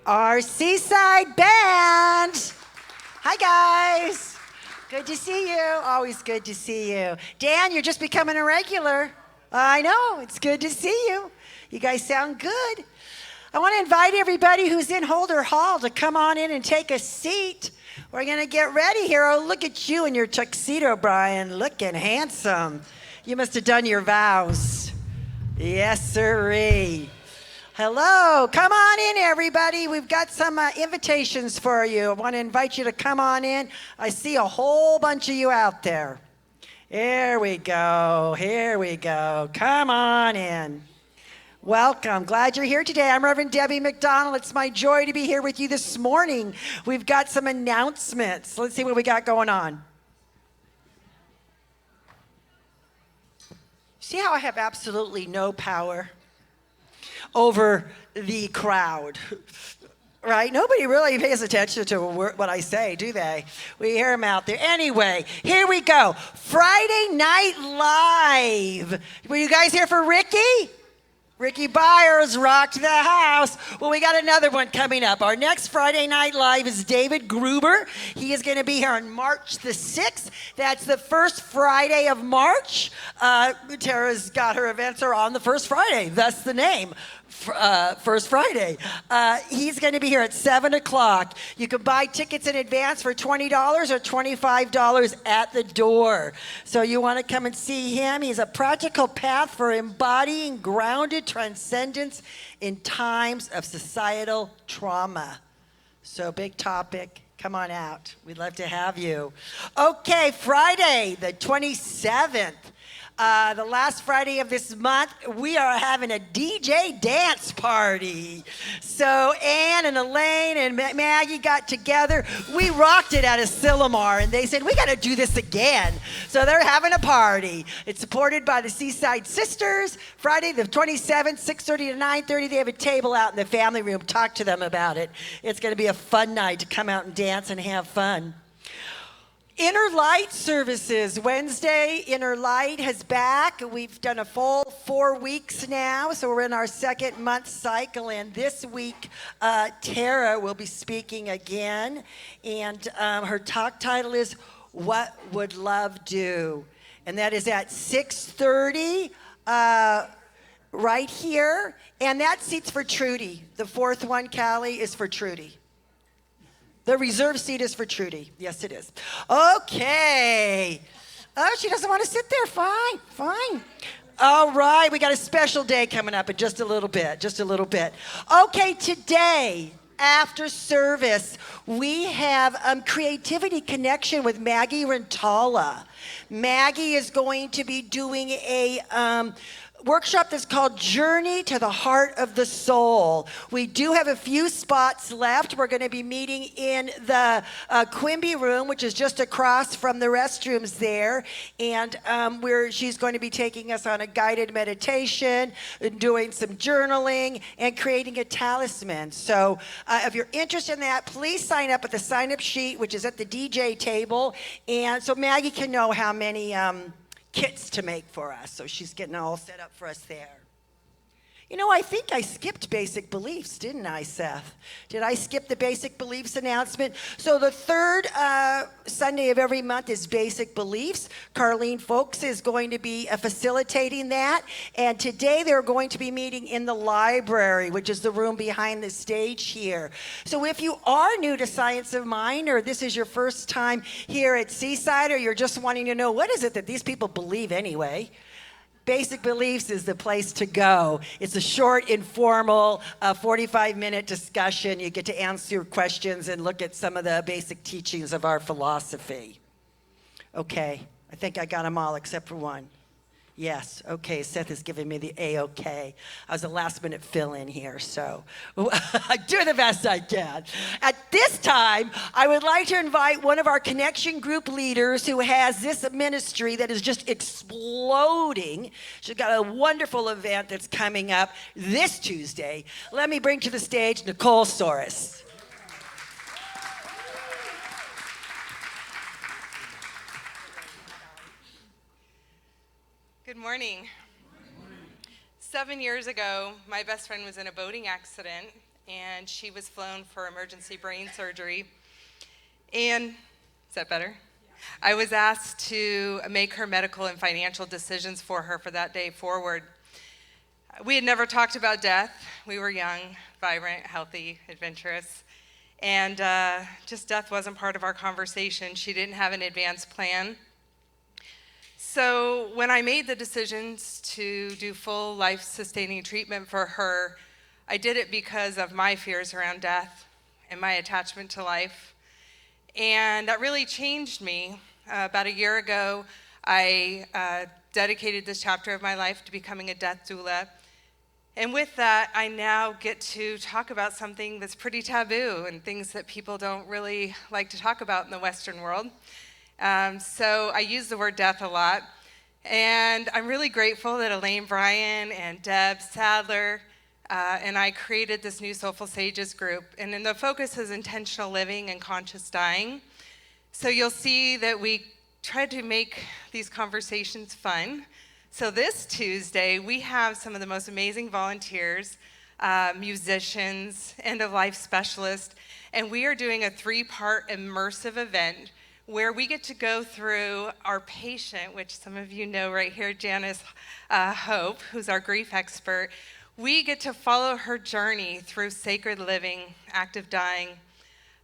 our Seaside band. Hi, guys. Good to see you. Always good to see you. Dan, you're just becoming a regular. I know. It's good to see you. You guys sound good. I want to invite everybody who's in Holder Hall to come on in and take a seat. We're going to get ready here. Oh, look at you in your tuxedo, Brian. Looking handsome. You must have done your vows. Yes, sirree. Hello. Come on in, everybody. We've got some invitations for you. I want to invite you to come on in. I see a whole bunch of you out there. Here we go. Here we go. Come on in. Welcome. Glad you're here today. I'm Reverend Debbie McDonald. It's my joy to be here with you this morning. We've got some announcements. Let's see what we got going on. See how I have absolutely no power over the crowd, right? Nobody really pays attention to what I say, do they? We hear them out there. Anyway, here we go. Friday Night Live. Were you guys here for Ricky? Ricky Byers rocked the house. Well, we got another one coming up. Our next Friday Night Live is David Gruber. He is going to be here on March the 6th. That's the first Friday of March. Tara's got her events are on the first Friday. That's the name. First Friday. He's going to be here at 7 o'clock. You can buy tickets in advance for $20 or $25 at the door. So you want to come and see him. He's a practical path for embodying grounded transcendence in times of societal trauma. So big topic. Come on out. We'd love to have you. Okay, Friday the 27th. The last Friday of this month, we are having a DJ dance party. So Ann and Elaine and Maggie got together. We rocked it at Asilomar, and they said, we got to do this again. So they're having a party. It's supported by the Seaside Sisters. Friday the 27th, 6:30 to 9:30, they have a table out in the family room. Talk to them about it. It's going to be a fun night to come out and dance and have fun. Inner Light services. Wednesday, Inner Light is back. We've done a full 4 weeks now, so we're in our second month cycle. And this week, Tara will be speaking again. And her talk title is, What Would Love Do? And that is at 6:30 right here. And that seat's for Trudy. The fourth one, Callie, is for Trudy. The reserve seat is for Trudy. Yes, it is. Okay. Oh, she doesn't want to sit there. Fine, fine. All right, we got a special day coming up in just a little bit, Okay, today, after service, we have Creativity Connection with Maggie Rentala. Maggie is going to be doing a workshop that's called Journey to the Heart of the Soul. We do have a few spots left. We're going to be meeting in the Quimby room, which is just across from the restrooms there. And she's going to be taking us on a guided meditation, doing some journaling, and creating a talisman. So if you're interested in that, please sign up at the sign-up sheet, which is at the DJ table. And so Maggie can know how many kits to make for us. So she's getting all set up for us there. You know, I think I skipped basic beliefs, didn't I, Seth? Did I skip the basic beliefs announcement? So the third Sunday of every month is basic beliefs. Carlene Folks is going to be facilitating that. And today they're going to be meeting in the library, which is the room behind the stage here. So if you are new to Science of Mind, or this is your first time here at Seaside, or you're just wanting to know what is it that these people believe anyway, Basic Beliefs is the place to go. It's a short, informal, 45-minute discussion. You get to answer questions and look at some of the basic teachings of our philosophy. Okay, I think I got them all except for one. Yes, okay, Seth is giving me the A-OK. I was a last-minute fill-in here, so I do the best I can. At this time, I would like to invite one of our connection group leaders who has this ministry that is just exploding. She's got a wonderful event that's coming up this Tuesday. Let me bring to the stage Nicole Soros. Good morning. 7 years ago, my best friend was in a boating accident, and she was flown for emergency brain surgery. And, is that better? I was asked to make her medical and financial decisions for her for that day forward. We had never talked about death. We were young, vibrant, healthy, adventurous, and just death wasn't part of our conversation. She didn't have an advanced plan. So when I made the decisions to do full life-sustaining treatment for her, I did it because of my fears around death and my attachment to life. And that really changed me. About a year ago, I dedicated this chapter of my life to becoming a death doula. And with that, I now get to talk about something that's pretty taboo and things that people don't really like to talk about in the Western world. So I use the word death a lot. And I'm really grateful that Elaine Bryan and Deb Sadler and I created this new Soulful Sages group. And then the focus is intentional living and conscious dying. So you'll see that we try to make these conversations fun. So this Tuesday, we have some of the most amazing volunteers, musicians, end-of-life specialists, and we are doing a 3-part immersive event where we get to go through our patient, which some of you know right here, Janice Hope, who's our grief expert. We get to follow her journey through sacred living, active dying,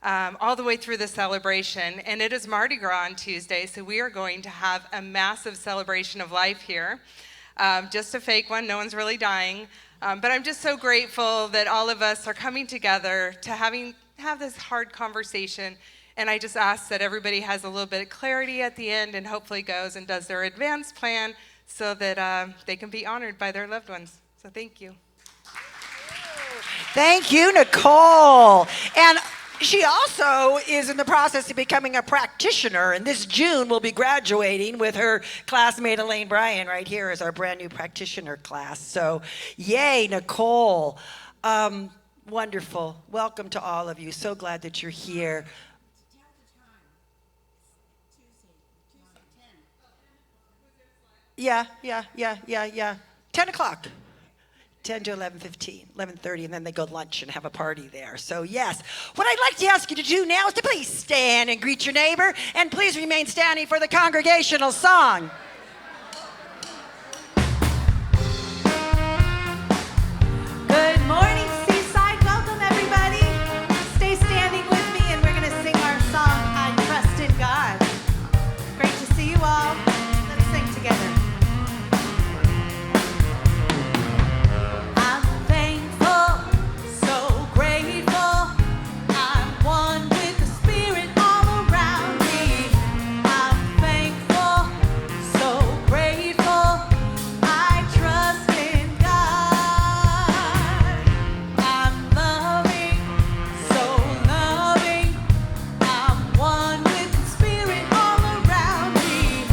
all the way through the celebration. And it is Mardi Gras on Tuesday, so we are going to have a massive celebration of life here. Just a fake one, no one's really dying. But I'm just so grateful that all of us are coming together to have this hard conversation. And I just ask that everybody has a little bit of clarity at the end and hopefully goes and does their advanced plan so that they can be honored by their loved ones. So thank you. Thank you, Nicole. And she also is in the process of becoming a practitioner, and this June will be graduating with her classmate Elaine Bryan right here as our brand new practitioner class. So yay, Nicole. Wonderful. Welcome to all of you. So glad that you're here. Yeah. 10 o'clock. 10 to 11:15, 11:30, and then they go lunch and have a party there. So yes, what I'd like to ask you to do now is to please stand and greet your neighbor, and please remain standing for the congregational song. Good morning, Seaside. Welcome, everybody. Stay standing with me, and we're going to sing our song, I Trust in God. Great to see you all. Let's sing together. I'm thankful, so grateful. I'm one with the Spirit all around me. I'm thankful, so grateful. I trust in God. I'm loving, so loving. I'm one with the Spirit all around me.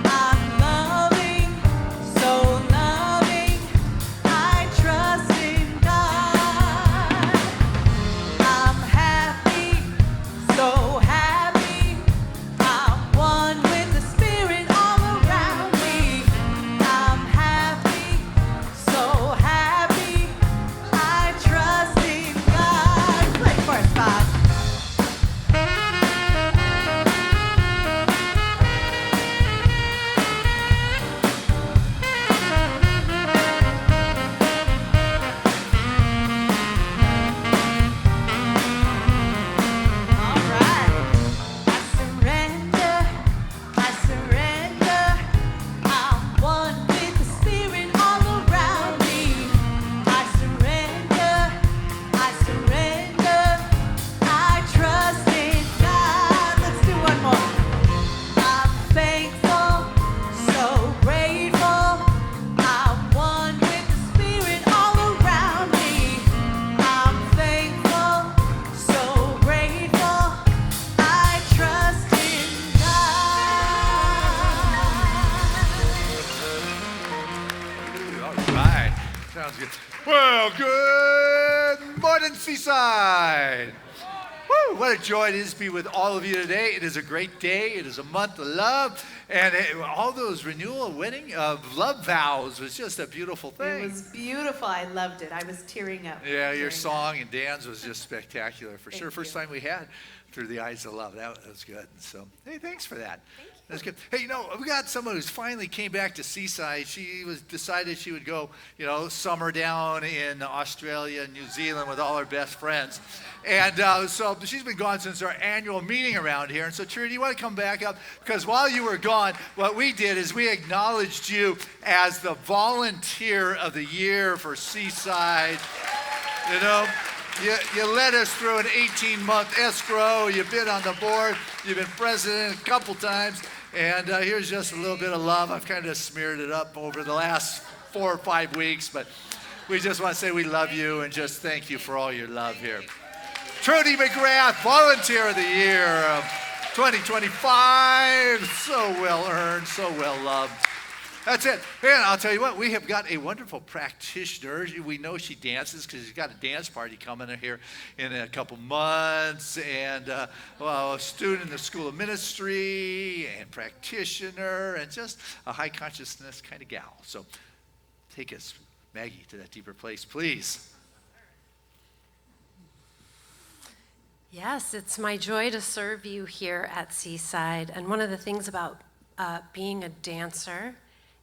I'm loving, so loving. I trust in God. I'm happy, so happy. I'm one with the Spirit all around me. I'm happy, so happy. I trust in God. Play for us, Bob. All right. I surrender. I'm one with the Spirit all around me. I surrender. I trust in God. Let's do one more. I'm thankful, so grateful. I'm one with the Spirit all around me. I'm thankful, so grateful. I trust in God. All right. Sounds good. Well, good morning, Seaside. Woo, what a joy it is to be with all of you today. It is a great day. It is a month of love. And all those renewal wedding of love vows was just a beautiful thing. It was beautiful. I loved it. I was tearing up. Yeah, your during song and Dan's was just spectacular for Thank sure. First you. time we had Through the Eyes of Love. That was good. So, hey, thanks for that. That's good. Hey, we got someone who's finally came back to Seaside. She decided she would go, summer down in Australia and New Zealand with all her best friends. And so she's been gone since our annual meeting around here. And so, Trudy, you want to come back up? Because while you were gone, what we did is we acknowledged you as the Volunteer of the Year for Seaside. You led us through an 18-month escrow. You've been on the board. You've been president a couple times. And here's just a little bit of love. I've kind of smeared it up over the last 4 or 5 weeks. But we just want to say we love you and just thank you for all your love here. Trudy McGrath, Volunteer of the Year of 2025. So well earned, so well loved. That's it. And I'll tell you what, we have got a wonderful practitioner. We know she dances because she's got a dance party coming here in a couple months. And a student in the School of Ministry and practitioner and just a high consciousness kind of gal. So take us, Maggie, to that deeper place, please. Yes, it's my joy to serve you here at Seaside. And one of the things about being a dancer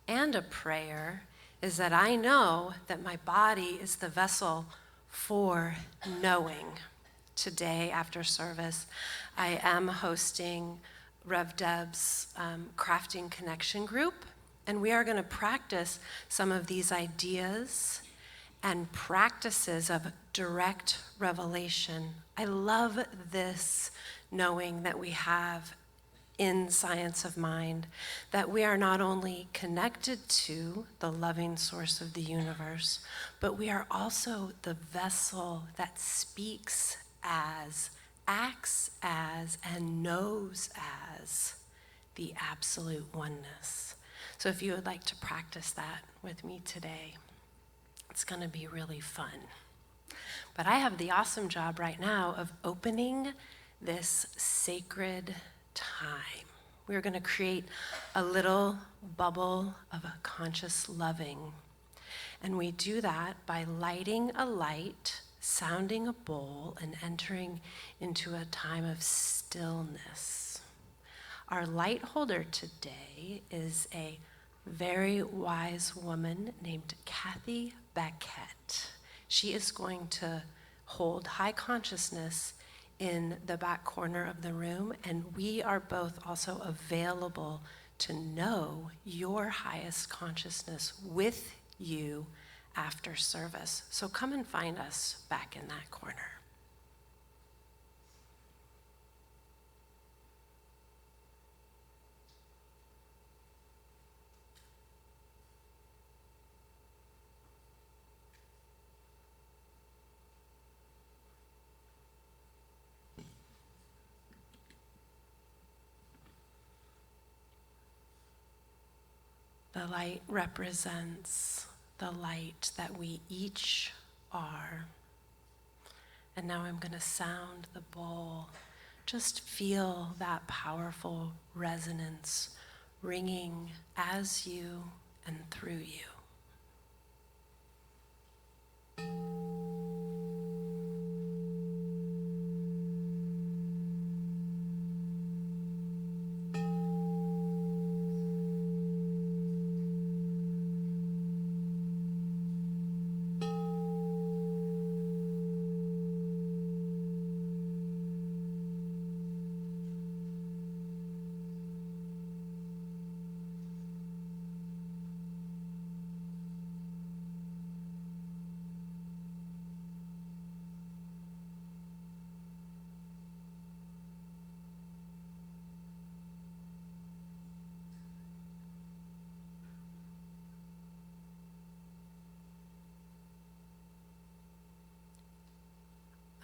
and a prayer is that I know that my body is the vessel for knowing. Today, after service, I am hosting Rev Deb's Crafting Connection group, and we are going to practice some of these ideas and practices of direct revelation. I love this knowing that we have in Science of Mind, that we are not only connected to the loving source of the universe, but we are also the vessel that speaks as, acts as, and knows as the absolute oneness. So if you would like to practice that with me today, it's going to be really fun. But I have the awesome job right now of opening this sacred time. We're going to create a little bubble of a conscious loving. And we do that by lighting a light, sounding a bowl, and entering into a time of stillness. Our light holder today is a very wise woman named Kathy Beckett. She is going to hold high consciousness in the back corner of the room, and we are both also available to know your highest consciousness with you after service. So come and find us back in that corner. The light represents the light that we each are. And now I'm going to sound the bowl. Just feel that powerful resonance ringing as you and through you.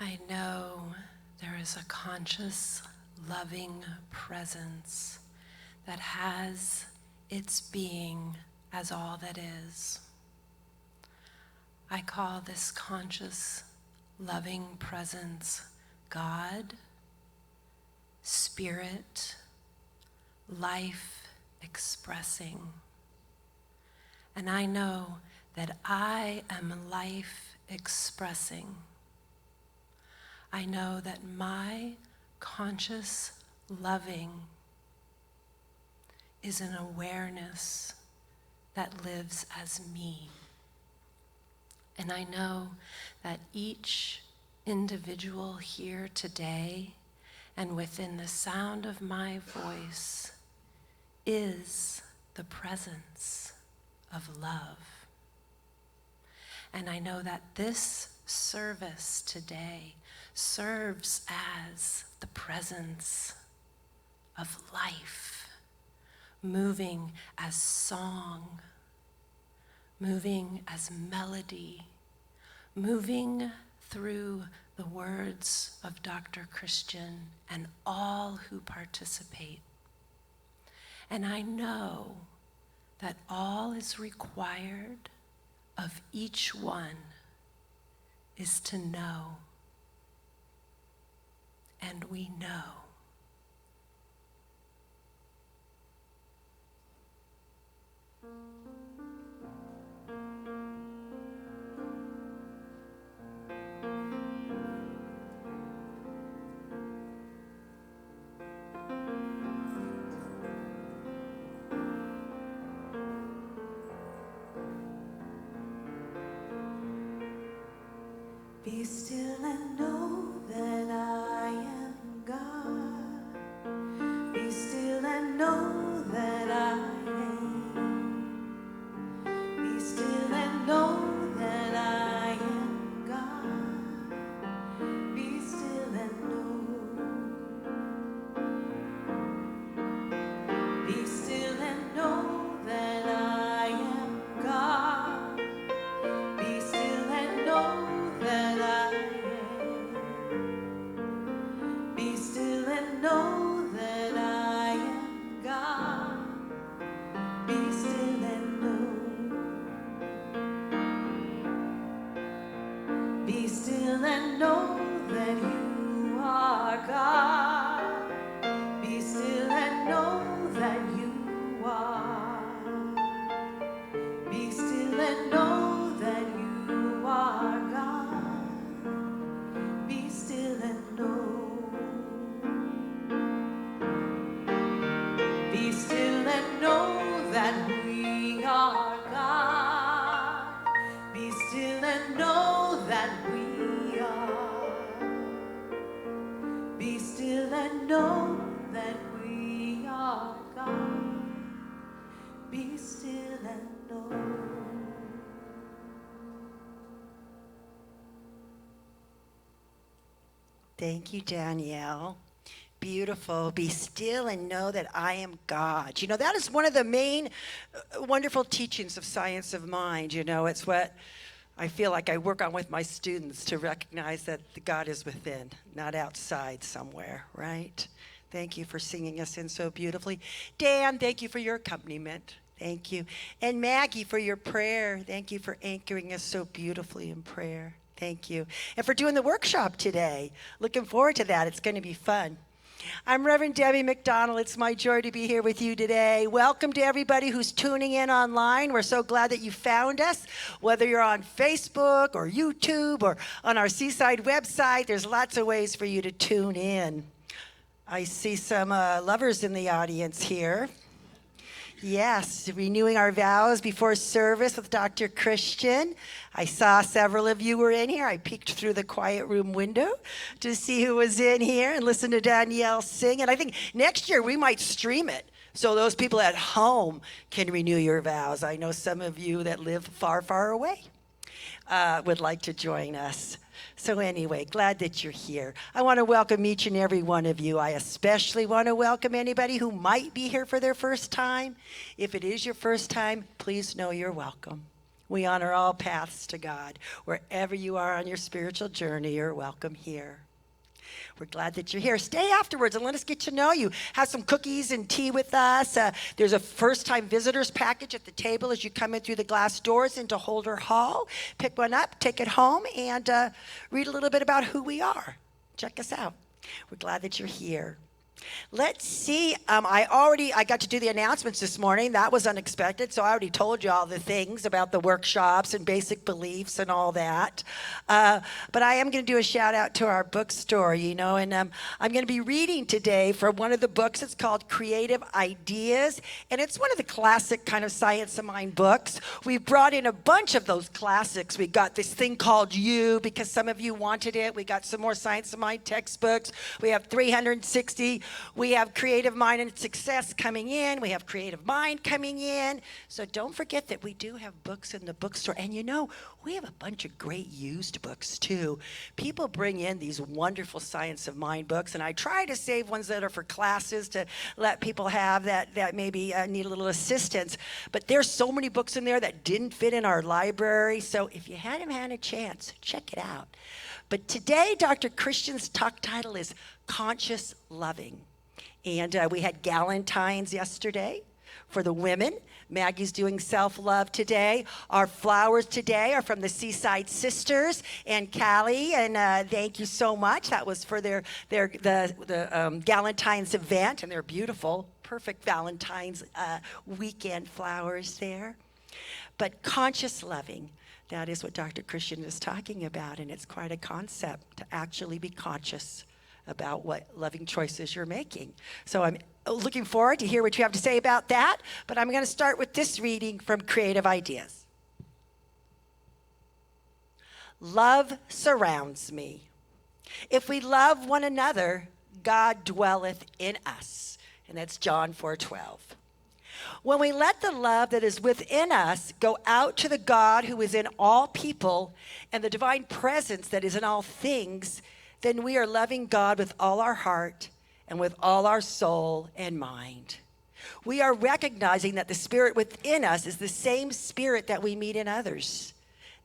I know there is a conscious, loving presence that has its being as all that is. I call this conscious, loving presence God, spirit, life expressing. And I know that I am life expressing. I know that my conscious loving is an awareness that lives as me. And I know that each individual here today and within the sound of my voice is the presence of love. And I know that this service today serves as the presence of life, moving as song, moving as melody, moving through the words of Dr. Christian and all who participate. And I know that all is required of each one is to know. And we know. Be still and know that I am God. Be still and know that I am. Be still and know that I am God. Be still and know. Be still and know that I am God. Be still and know that I am. Be still and know that I am God. Be still and know. Be still and know that you are God. Be still and know that you are. Be still and know that you are God. Be still and know. Be still and know that we are God. Be still and know that we are. Be still and know that we are God. Be still and know. Thank you, Danielle. Beautiful. Be still and know that I am God. You know, that is one of the main wonderful teachings of Science of Mind. You know, it's what I feel like I work on with my students, to recognize that the God is within, not outside somewhere, right? Thank you for singing us in so beautifully. Dan, thank you for your accompaniment. Thank you. And Maggie, for your prayer. Thank you for anchoring us so beautifully in prayer. Thank you. And for doing the workshop today. Looking forward to that. It's going to be fun. I'm Reverend Debbie McDonald. It's my joy to be here with you today. Welcome to everybody who's tuning in online. We're so glad that you found us. Whether you're on Facebook or YouTube or on our Seaside website, there's lots of ways for you to tune in. I see some lovers in the audience here. Yes, renewing our vows before service with Dr. Christian. I saw several of you were in here. I peeked through the quiet room window to see who was in here and listen to Danielle sing. And I think next year we might stream it so those people at home can renew your vows. I know some of you that live far, far away would like to join us. So anyway, glad that you're here. I want to welcome each and every one of you. I especially want to welcome anybody who might be here for their first time. If it is your first time, please know you're welcome. We honor all paths to God. Wherever you are on your spiritual journey, you're welcome here. We're glad that you're here. Stay afterwards and let us get to know you. Have some cookies and tea with us. There's a first-time visitors package at the table as you come in through the glass doors into Holder Hall. Pick one up, take it home, and read a little bit about who we are. check us out. We're glad that you're here. Let's see. I got to do the announcements this morning. That was unexpected. So I already told you all the things about the workshops and basic beliefs and all that. But I am going to do a shout out to our bookstore, and I'm going to be reading today from one of the books. It's called Creative Ideas, and it's one of the classic kind of science of mind books. We've brought in a bunch of those classics. We got this thing called You, because some of you wanted it. We got some more science of mind textbooks. We have 360. We have Creative Mind and Success coming in. We have Creative Mind coming in. So don't forget that we do have books in the bookstore. And we have a bunch of great used books too. People bring in these wonderful Science of Mind books, and I try to save ones that are for classes to let people have that maybe need a little assistance. But there's so many books in there that didn't fit in our library. So if you hadn't had a chance, check it out. But today, Dr. Christian's talk title is Conscious Loving. And we had Galentine's yesterday for the women. Maggie's doing self-love today. Our flowers today are from the Seaside Sisters and Callie, and thank you so much. That was for the Galentine's event, and they're beautiful, perfect Valentine's weekend flowers there. But conscious loving, that is what Dr. Christian is talking about, and it's quite a concept to actually be conscious about what loving choices you're making. So I'm looking forward to hear what you have to say about that, but I'm going to start with this reading from Creative Ideas. Love surrounds me. If we love one another, God dwelleth in us. And that's John 4:12. When we let the love that is within us go out to the God who is in all people and the divine presence that is in all things, then we are loving God with all our heart and with all our soul and mind. We are recognizing that the spirit within us is the same spirit that we meet in others.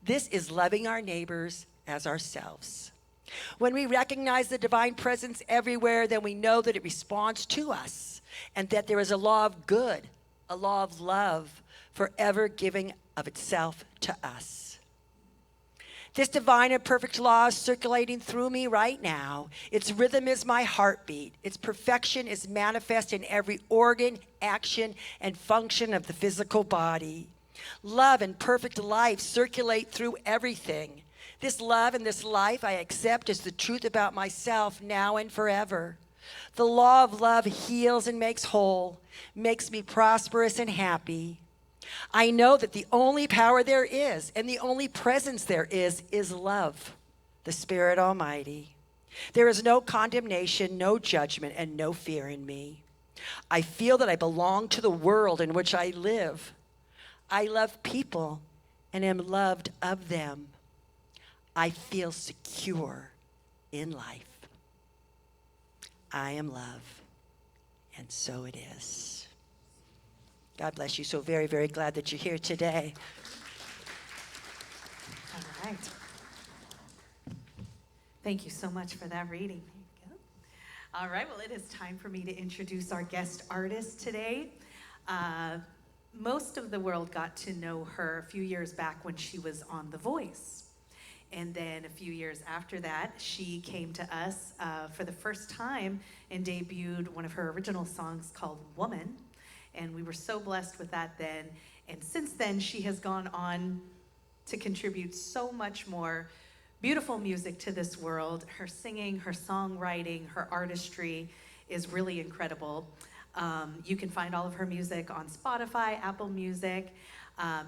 This is loving our neighbors as ourselves. When we recognize the divine presence everywhere, then we know that it responds to us and that there is a law of good, a law of love, forever giving of itself to us. This divine and perfect law is circulating through me right now. Its rhythm is my heartbeat. Its perfection is manifest in every organ, action, and function of the physical body. Love and perfect life circulate through everything. This love and this life I accept as the truth about myself now and forever. The law of love heals and makes whole, makes me prosperous and happy. I know that the only power there is and the only presence there is love, the Spirit Almighty. There is no condemnation, no judgment, and no fear in me. I feel that I belong to the world in which I live. I love people and am loved of them. I feel secure in life. I am love, and so it is. God bless you. So very, very glad that you're here today. All right. Thank you so much for that reading. There you go. All right, well, it is time for me to introduce our guest artist today. Most of the world got to know her a few years back when she was on The Voice. And then a few years after that, she came to us for the first time and debuted one of her original songs called Woman. And we were so blessed with that then. And since then, she has gone on to contribute so much more beautiful music to this world. Her singing, her songwriting, her artistry is really incredible. You can find all of her music on Spotify, Apple Music.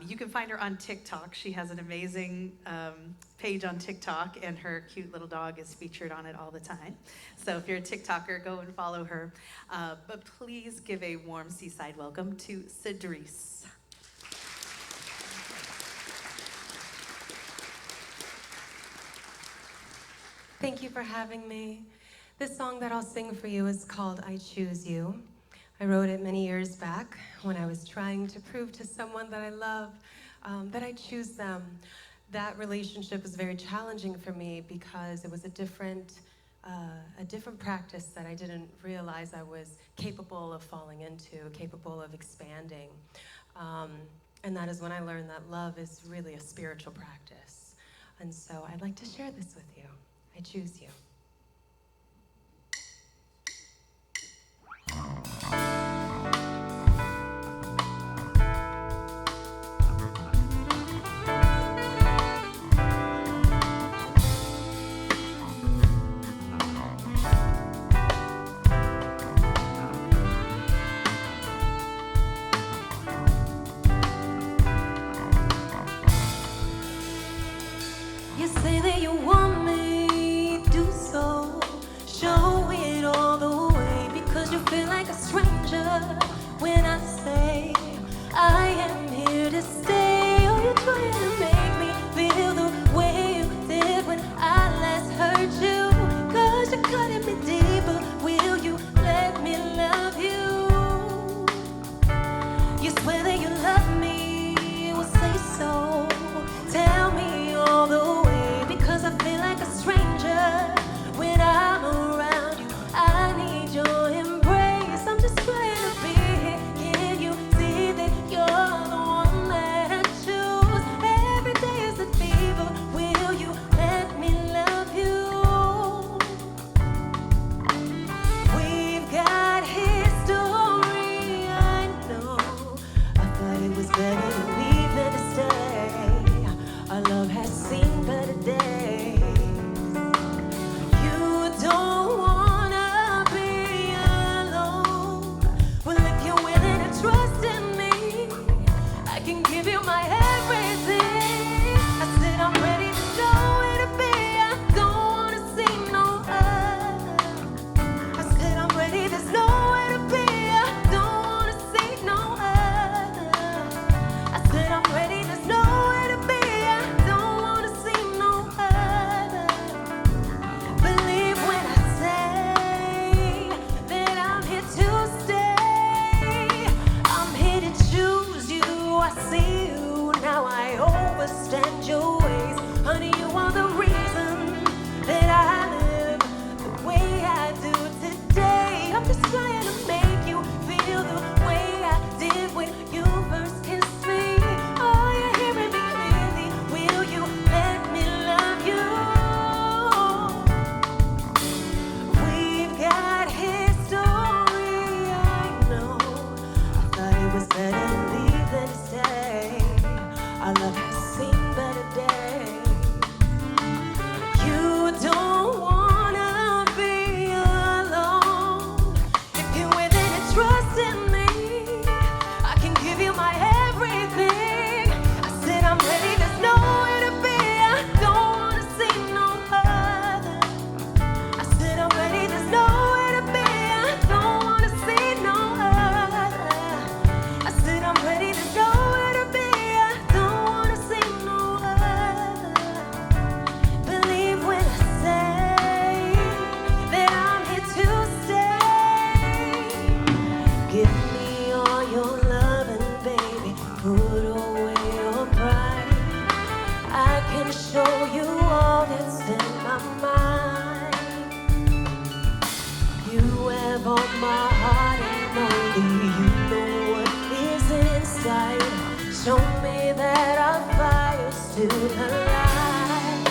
You can find her on TikTok. She has an amazing page on TikTok, and her cute little dog is featured on it all the time. So if you're a TikToker, go and follow her. But please give a warm Seaside welcome to Cedrice. Thank you for having me. This song that I'll sing for you is called I Choose You. I wrote it many years back when I was trying to prove to someone that I love that I choose them. That relationship was very challenging for me because it was a different practice that I didn't realize I was capable of falling into, capable of expanding. And that is when I learned that love is really a spiritual practice. And so I'd like to share this with you. I choose you. You say that you want me, do so. Show it all the way because you feel like a stranger when I say I am here to stay. Oh, you're trying to make me feel the way you did when I last heard you. Cause you're cutting me deeper. Will you let me love you? You swear that you love me, well say so. Tell me all the way because I feel like a stranger when I'm around you. I need your embrace. I'm just trying to be here. Can you see that you're the one that I choose? Every day is a fever. Will you let me love you? We've got history, I know. I thought it was better to leave than to stay. Our love has seen better days. You don't wanna be alone. Well, if you're willing to trust in me, I can give you my everything. I said I'm ready to know where to be. I don't wanna see no other. I said I'm ready, there's nowhere to be. I don't wanna see no other. I said I'm ready, there's nowhere to be. I don't wanna see no other. Believe when I say that I'm here to stay. I'm here to choose you. I see you now. I understand your ways, honey. You are the reason that I live the way I do today. I'm just trying to make you feel the way I did when you first kissed me. Are you hearing me clearly? Will you let me love you? We've got history, I know. I thought it was better to leave than to stay. Our love has seen better days. You don't wanna be alone. If you're willing to trust in me, I can give you my everything. I said I'm ready, there's nowhere to be. I don't wanna see no other. I said I'm ready, there's nowhere to be. I don't wanna see no other. I said I'm ready, there's nowhere to be. I don't wanna see no other. Believe when I say that I'm here to stay. Give me all your loving, baby. Put away your pride. I can show you all that's in my mind. You have all my heart and only you know what is inside. Show me that our fire still alive.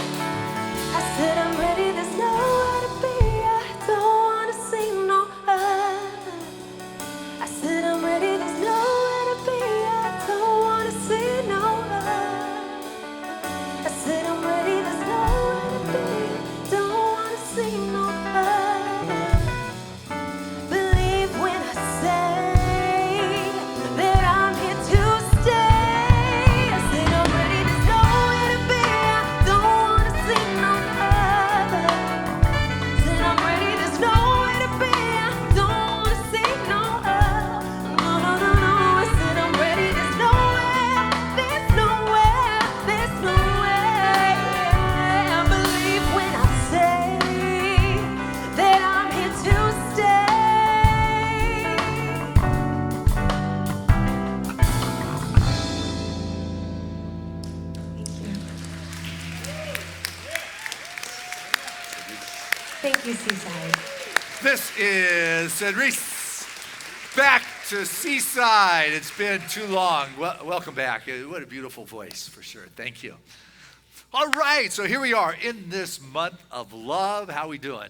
I said I'm ready, there's nowhere to be. I don't wanna see no other. I said I'm ready, there's nowhere to be. I don't wanna see no other. I said I'm ready, there's nowhere to be. Don't wanna see no other. Believe when I say that I'm here to stay. I said I'm ready, there's nowhere to be. I don't wanna see no other. Said I'm ready, there's nowhere to be. I don't wanna see no other. No, no, no, no. I said I'm ready, there's nowhere, there's nowhere, there's nowhere. I believe when I say that I'm here to stay. Thank you, Seaside. This is Cedrice back to Seaside. It's been too long. Welcome back. What a beautiful voice, for sure. Thank you. All right, so here we are in this month of love. How we doing?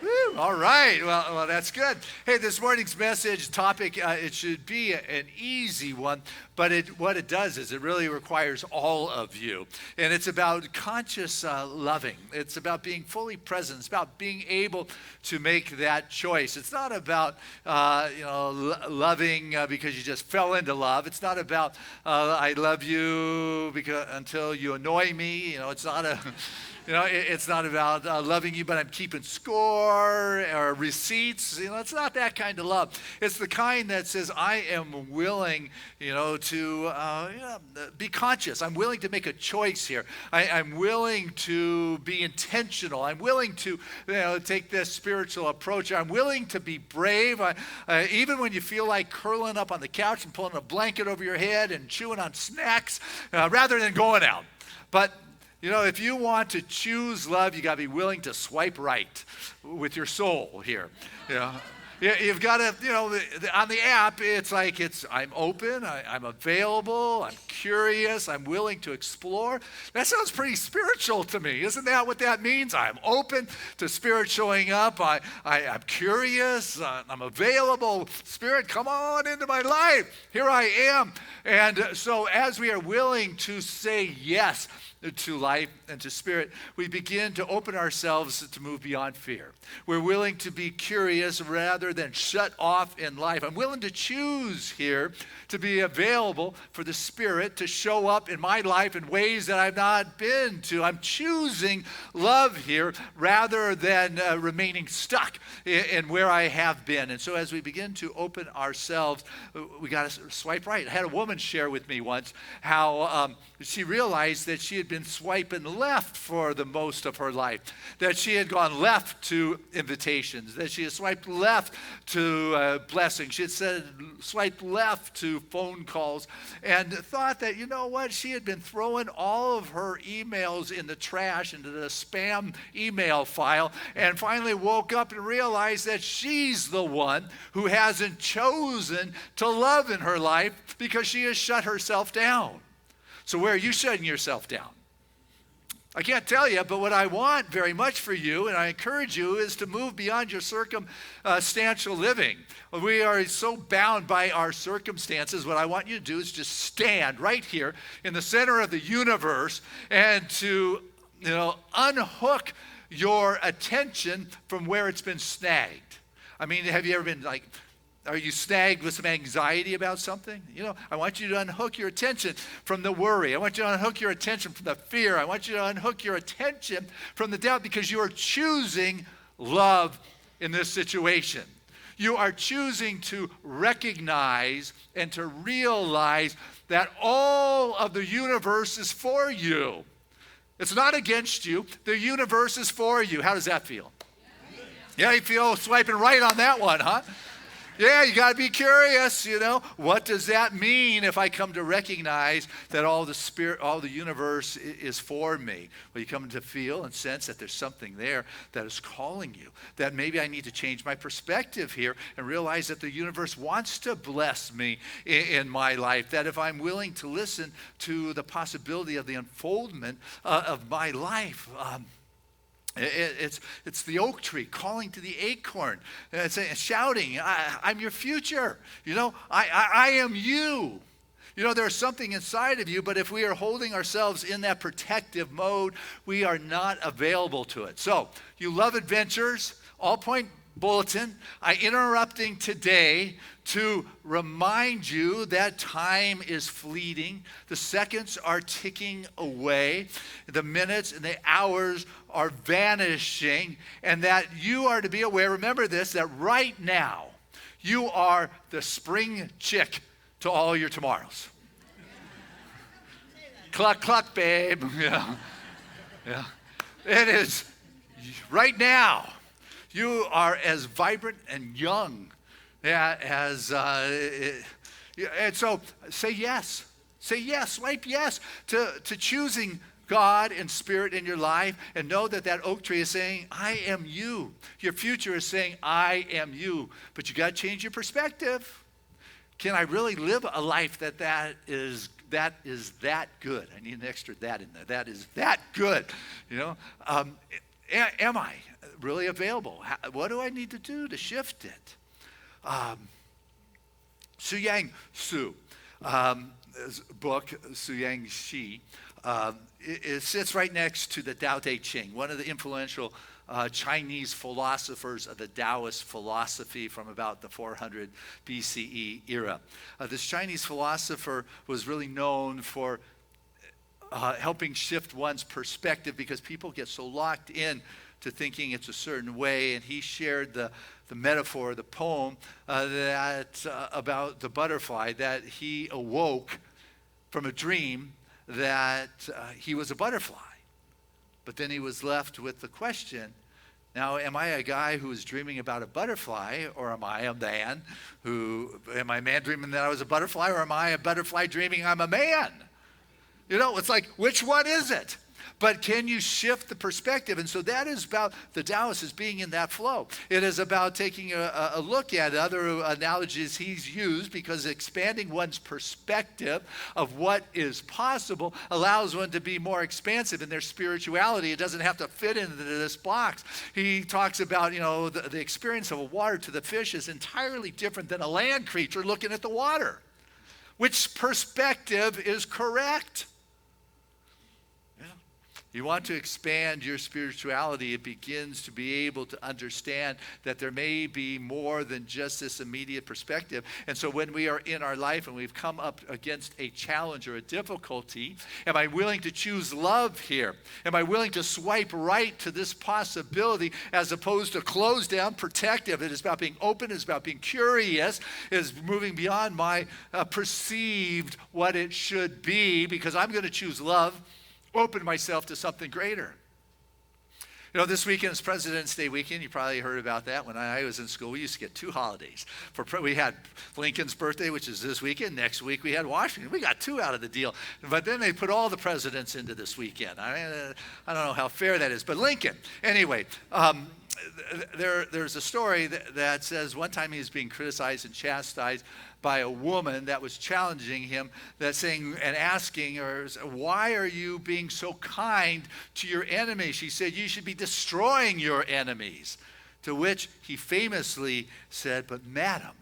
Woo, all right. Well, that's good. Hey, this morning's message topic, it should be an easy one, but what it does is it really requires all of you. And it's about conscious loving. It's about being fully present. It's about being able to make that choice. It's not about, loving because you just fell into love. It's not about, I love you until you annoy me. It's not a... it's not about loving you, but I'm keeping score or receipts. It's not that kind of love. It's the kind that says, I am willing, to be conscious. I'm willing to make a choice here. I'm willing to be intentional. I'm willing to, take this spiritual approach. I'm willing to be brave. Even when you feel like curling up on the couch and pulling a blanket over your head and chewing on snacks, rather than going out. But if you want to choose love, you got to be willing to swipe right with your soul here. You've got to, on the app, I'm open, I'm available, I'm curious, I'm willing to explore. That sounds pretty spiritual to me. Isn't that what that means? I'm open to Spirit showing up. I'm curious, I'm available. Spirit, come on into my life. Here I am. And so as we are willing to say yes to life and to Spirit, we begin to open ourselves to move beyond fear. We're willing to be curious rather than shut off in life. I'm willing to choose here to be available for the Spirit to show up in my life in ways that I've not been to. I'm choosing love here rather than remaining stuck in where I have been. And so as we begin to open ourselves, we got to swipe right. I had a woman share with me once how she realized that she had been swiping left for the most of her life, that she had gone left to invitations, that she had swiped left to blessings, she had swiped left to phone calls, and thought that, she had been throwing all of her emails in the trash, into the spam email file, and finally woke up and realized that she's the one who hasn't chosen to love in her life because she has shut herself down. So where are you shutting yourself down? I can't tell you, but what I want very much for you, and I encourage you, is to move beyond your circumstantial living. We are so bound by our circumstances. What I want you to do is just stand right here in the center of the universe and to, unhook your attention from where it's been snagged. I mean, have you ever been are you snagged with some anxiety about something? I want you to unhook your attention from the worry. I want you to unhook your attention from the fear. I want you to unhook your attention from the doubt, because you are choosing love in this situation. You are choosing to recognize and to realize that all of the universe is for you. It's not against you. The universe is for you. How does that feel? Yeah, you feel swiping right on that one, huh? Yeah, you got to be curious, What does that mean if I come to recognize that all the universe is for me? Well, you come to feel and sense that there's something there that is calling you, that maybe I need to change my perspective here and realize that the universe wants to bless me in my life, that if I'm willing to listen to the possibility of the unfoldment of my life, It's the oak tree calling to the acorn, shouting, I'm your future. I am you. There's something inside of you, but if we are holding ourselves in that protective mode, we are not available to it. So, you love adventures, All Point Bulletin. I'm interrupting today to remind you that time is fleeting. The seconds are ticking away. The minutes and the hours are vanishing. And that you are to be aware, remember this, that right now, you are the spring chick to all your tomorrows. Cluck, cluck, babe. Yeah. It is right now. You are as vibrant and young as, and so say yes. Say yes, swipe yes to choosing God and Spirit in your life, and know that oak tree is saying, I am you. Your future is saying, I am you. But you got to change your perspective. Can I really live a life that is that good? I need an extra that in there. That is that good. am I really available? What do I need to do to shift it? Su Yang Su, book, Su Yang Shi, it sits right next to the Tao Te Ching, one of the influential Chinese philosophers of the Taoist philosophy from about the 400 BCE era. This Chinese philosopher was really known for helping shift one's perspective because people get so locked in to thinking it's a certain way. And he shared the metaphor, the poem about the butterfly, that he awoke from a dream that he was a butterfly. But then he was left with the question, now, am I a guy who is dreaming about a butterfly, or am I a man am I a man dreaming that I was a butterfly, or am I a butterfly dreaming I'm a man? You know, it's like, which one is it? But can you shift the perspective? And so that is about the Taoist as being in that flow. It is about taking a look at other analogies he's used, because expanding one's perspective of what is possible allows one to be more expansive in their spirituality. It doesn't have to fit into this box. He talks about, you know, the experience of a water to the fish is entirely different than a land creature looking at the water. Which perspective is correct? You want to expand your spirituality, it begins to be able to understand that there may be more than just this immediate perspective. And so when we are in our life and we've come up against a challenge or a difficulty, am I willing to choose love here? Am I willing to swipe right to this possibility as opposed to close down, protective? It is about being open, it is about being curious, it is moving beyond my perceived what it should be, because I'm going to choose love. Open myself to something greater. You know, this weekend is President's Day weekend. You probably heard about that. When I was in school, we used to get 2 holidays. We had Lincoln's birthday, which is this weekend. Next week, we had Washington. We got 2 out of the deal. But then they put all the presidents into this weekend. I don't know how fair that is. But Lincoln, anyway, there's a story that says one time he was being criticized and chastised by a woman that was challenging him, that saying and asking her, why are you being so kind to your enemies? She said, you should be destroying your enemies. To which he famously said, but madam,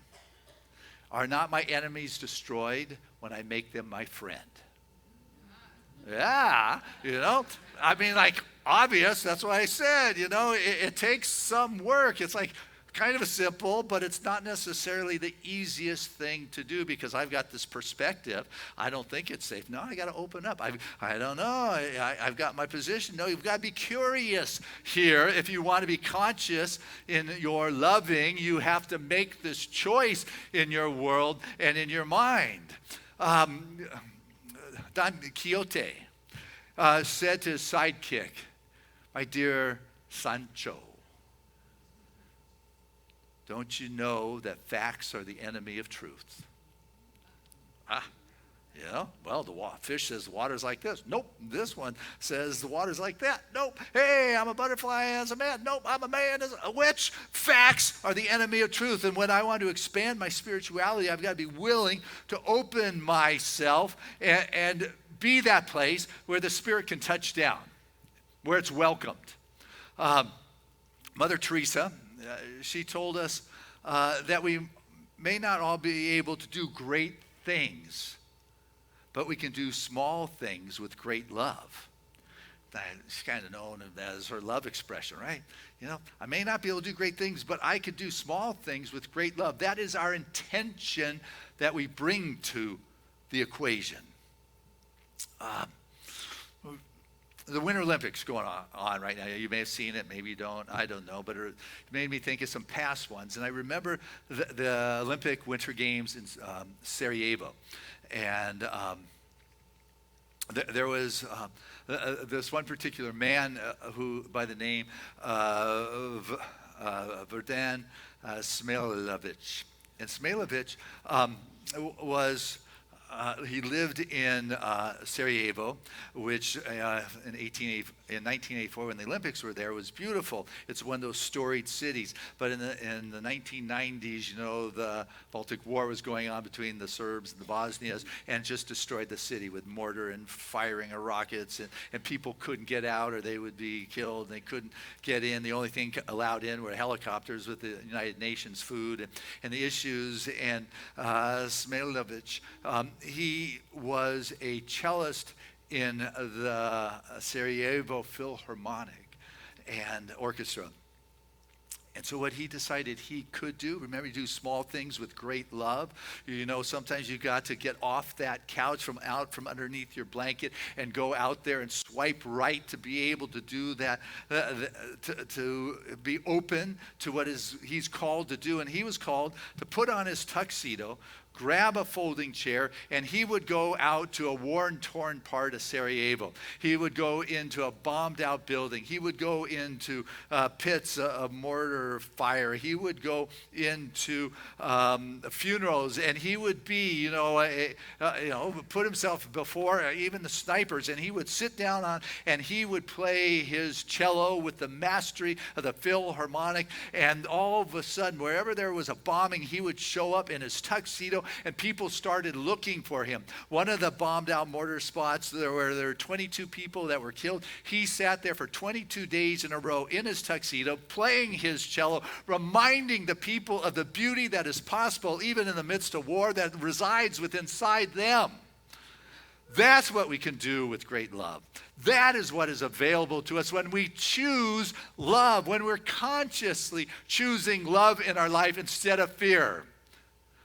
are not my enemies destroyed when I make them my friend? Yeah, you know, I mean, like, obvious, that's what I said, you know, it takes some work. It's like, kind of simple, but it's not necessarily the easiest thing to do, because I've got this perspective. I don't think it's safe. No, I got to open up. I don't know. I've got my position. No, you've got to be curious here. If you want to be conscious in your loving, you have to make this choice in your world and in your mind. Don Quixote said to his sidekick, my dear Sancho, don't you know that facts are the enemy of truth? You know, well, the fish says the water's like this. Nope, this one says the water's like that. Nope, hey, I'm a butterfly as a man. Nope, I'm a man as a witch. Facts are the enemy of truth. And when I want to expand my spirituality, I've got to be willing to open myself and be that place where the Spirit can touch down, where it's welcomed. Mother Teresa, she told us that we may not all be able to do great things, but we can do small things with great love. She's kind of known as her love expression, right? You know, I may not be able to do great things, but I could do small things with great love. That is our intention that we bring to the equation. The Winter Olympics going on right now. You may have seen it, maybe you don't, I don't know, but it made me think of some past ones. And I remember the Olympic Winter Games in Sarajevo. And there was this one particular man who, by the name of Verdan Smailovic. And Smailovic was he lived in Sarajevo, which in 1984, when the Olympics were there, was beautiful. It's one of those storied cities. But in the 1990s, the Baltic War was going on between the Serbs and the Bosniaks, and just destroyed the city with mortar and firing of rockets, and people couldn't get out or they would be killed. They couldn't get in. The only thing allowed in were helicopters with the United Nations food and the issues. And Smilovic, he was a cellist in the Sarajevo Philharmonic and Orchestra. And so what he decided he could do, remember, you do small things with great love. Sometimes you got to get off that couch from underneath your blanket and go out there and swipe right to be able to do that, to be open to what he's called to do. And he was called to put on his tuxedo, grab a folding chair, and he would go out to a war-torn part of Sarajevo. He would go into a bombed-out building. He would go into pits of mortar fire. He would go into funerals, and he would be, put himself before even the snipers, and he would sit down and he would play his cello with the mastery of the Philharmonic, and all of a sudden, wherever there was a bombing, he would show up in his tuxedo, and people started looking for him. One of the bombed out mortar spots where there were 22 people that were killed, he sat there for 22 days in a row in his tuxedo, playing his cello, reminding the people of the beauty that is possible even in the midst of war that resides within inside them. That's what we can do with great love. That is what is available to us when we choose love, when we're consciously choosing love in our life instead of fear.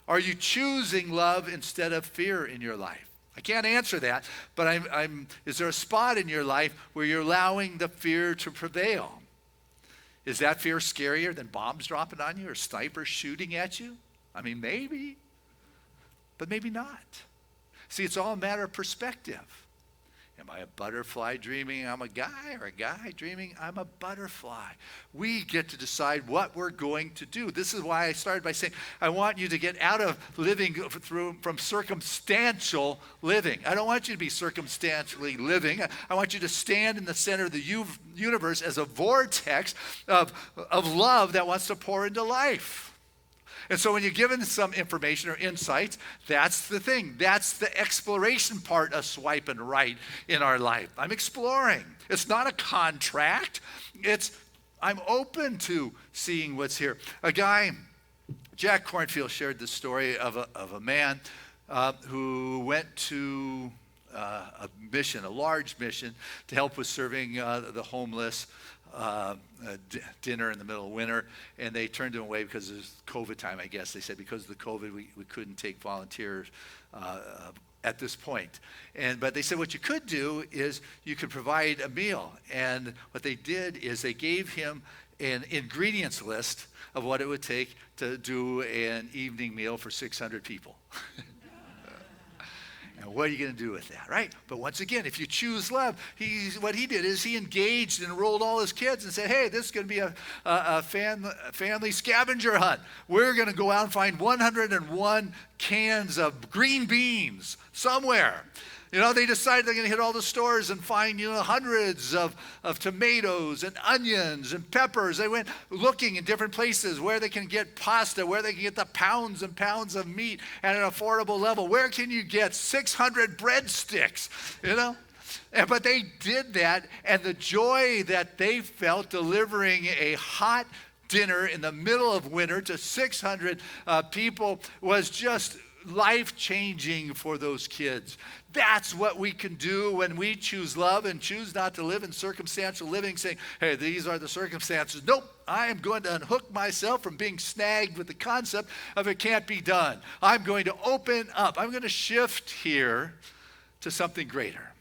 Are you choosing love instead of fear in your life? I can't answer that, but is there a spot in your life where you're allowing the fear to prevail? Is that fear scarier than bombs dropping on you or snipers shooting at you? Maybe, but maybe not. See, it's all a matter of perspective. Am I a butterfly dreaming I'm a guy, or a guy dreaming I'm a butterfly? We get to decide what we're going to do. This is why I started by saying I want you to get out of living from circumstantial living. I don't want you to be circumstantially living. I want you to stand in the center of the universe as a vortex of love that wants to pour into life. And so when you're given some information or insights, that's the thing. That's the exploration part of swiping right in our life. I'm exploring. It's not a contract. I'm open to seeing what's here. A guy, Jack Cornfield, shared the story of a man who went to a mission, a large mission, to help with serving the homeless. Dinner in the middle of winter, and they turned him away because it was COVID time, I guess. They said because of the COVID, we couldn't take volunteers at this point. But they said what you could do is you could provide a meal. And what they did is they gave him an ingredients list of what it would take to do an evening meal for 600 people. And what are you going to do with that, right? But once again, if you choose love, what he did is he engaged and enrolled all his kids and said, hey, this is going to be a family scavenger hunt. We're going to go out and find 101 cans of green beans somewhere. They decided they're going to hit all the stores and find, hundreds of tomatoes and onions and peppers. They went looking in different places where they can get pasta, where they can get the pounds and pounds of meat at an affordable level. Where can you get 600 breadsticks, But they did that, and the joy that they felt delivering a hot dinner in the middle of winter to 600 people was just life-changing for those kids. That's what we can do when we choose love and choose not to live in circumstantial living, saying, hey, these are the circumstances. Nope, I am going to unhook myself from being snagged with the concept of it can't be done. I'm going to open up. I'm going to shift here to something greater.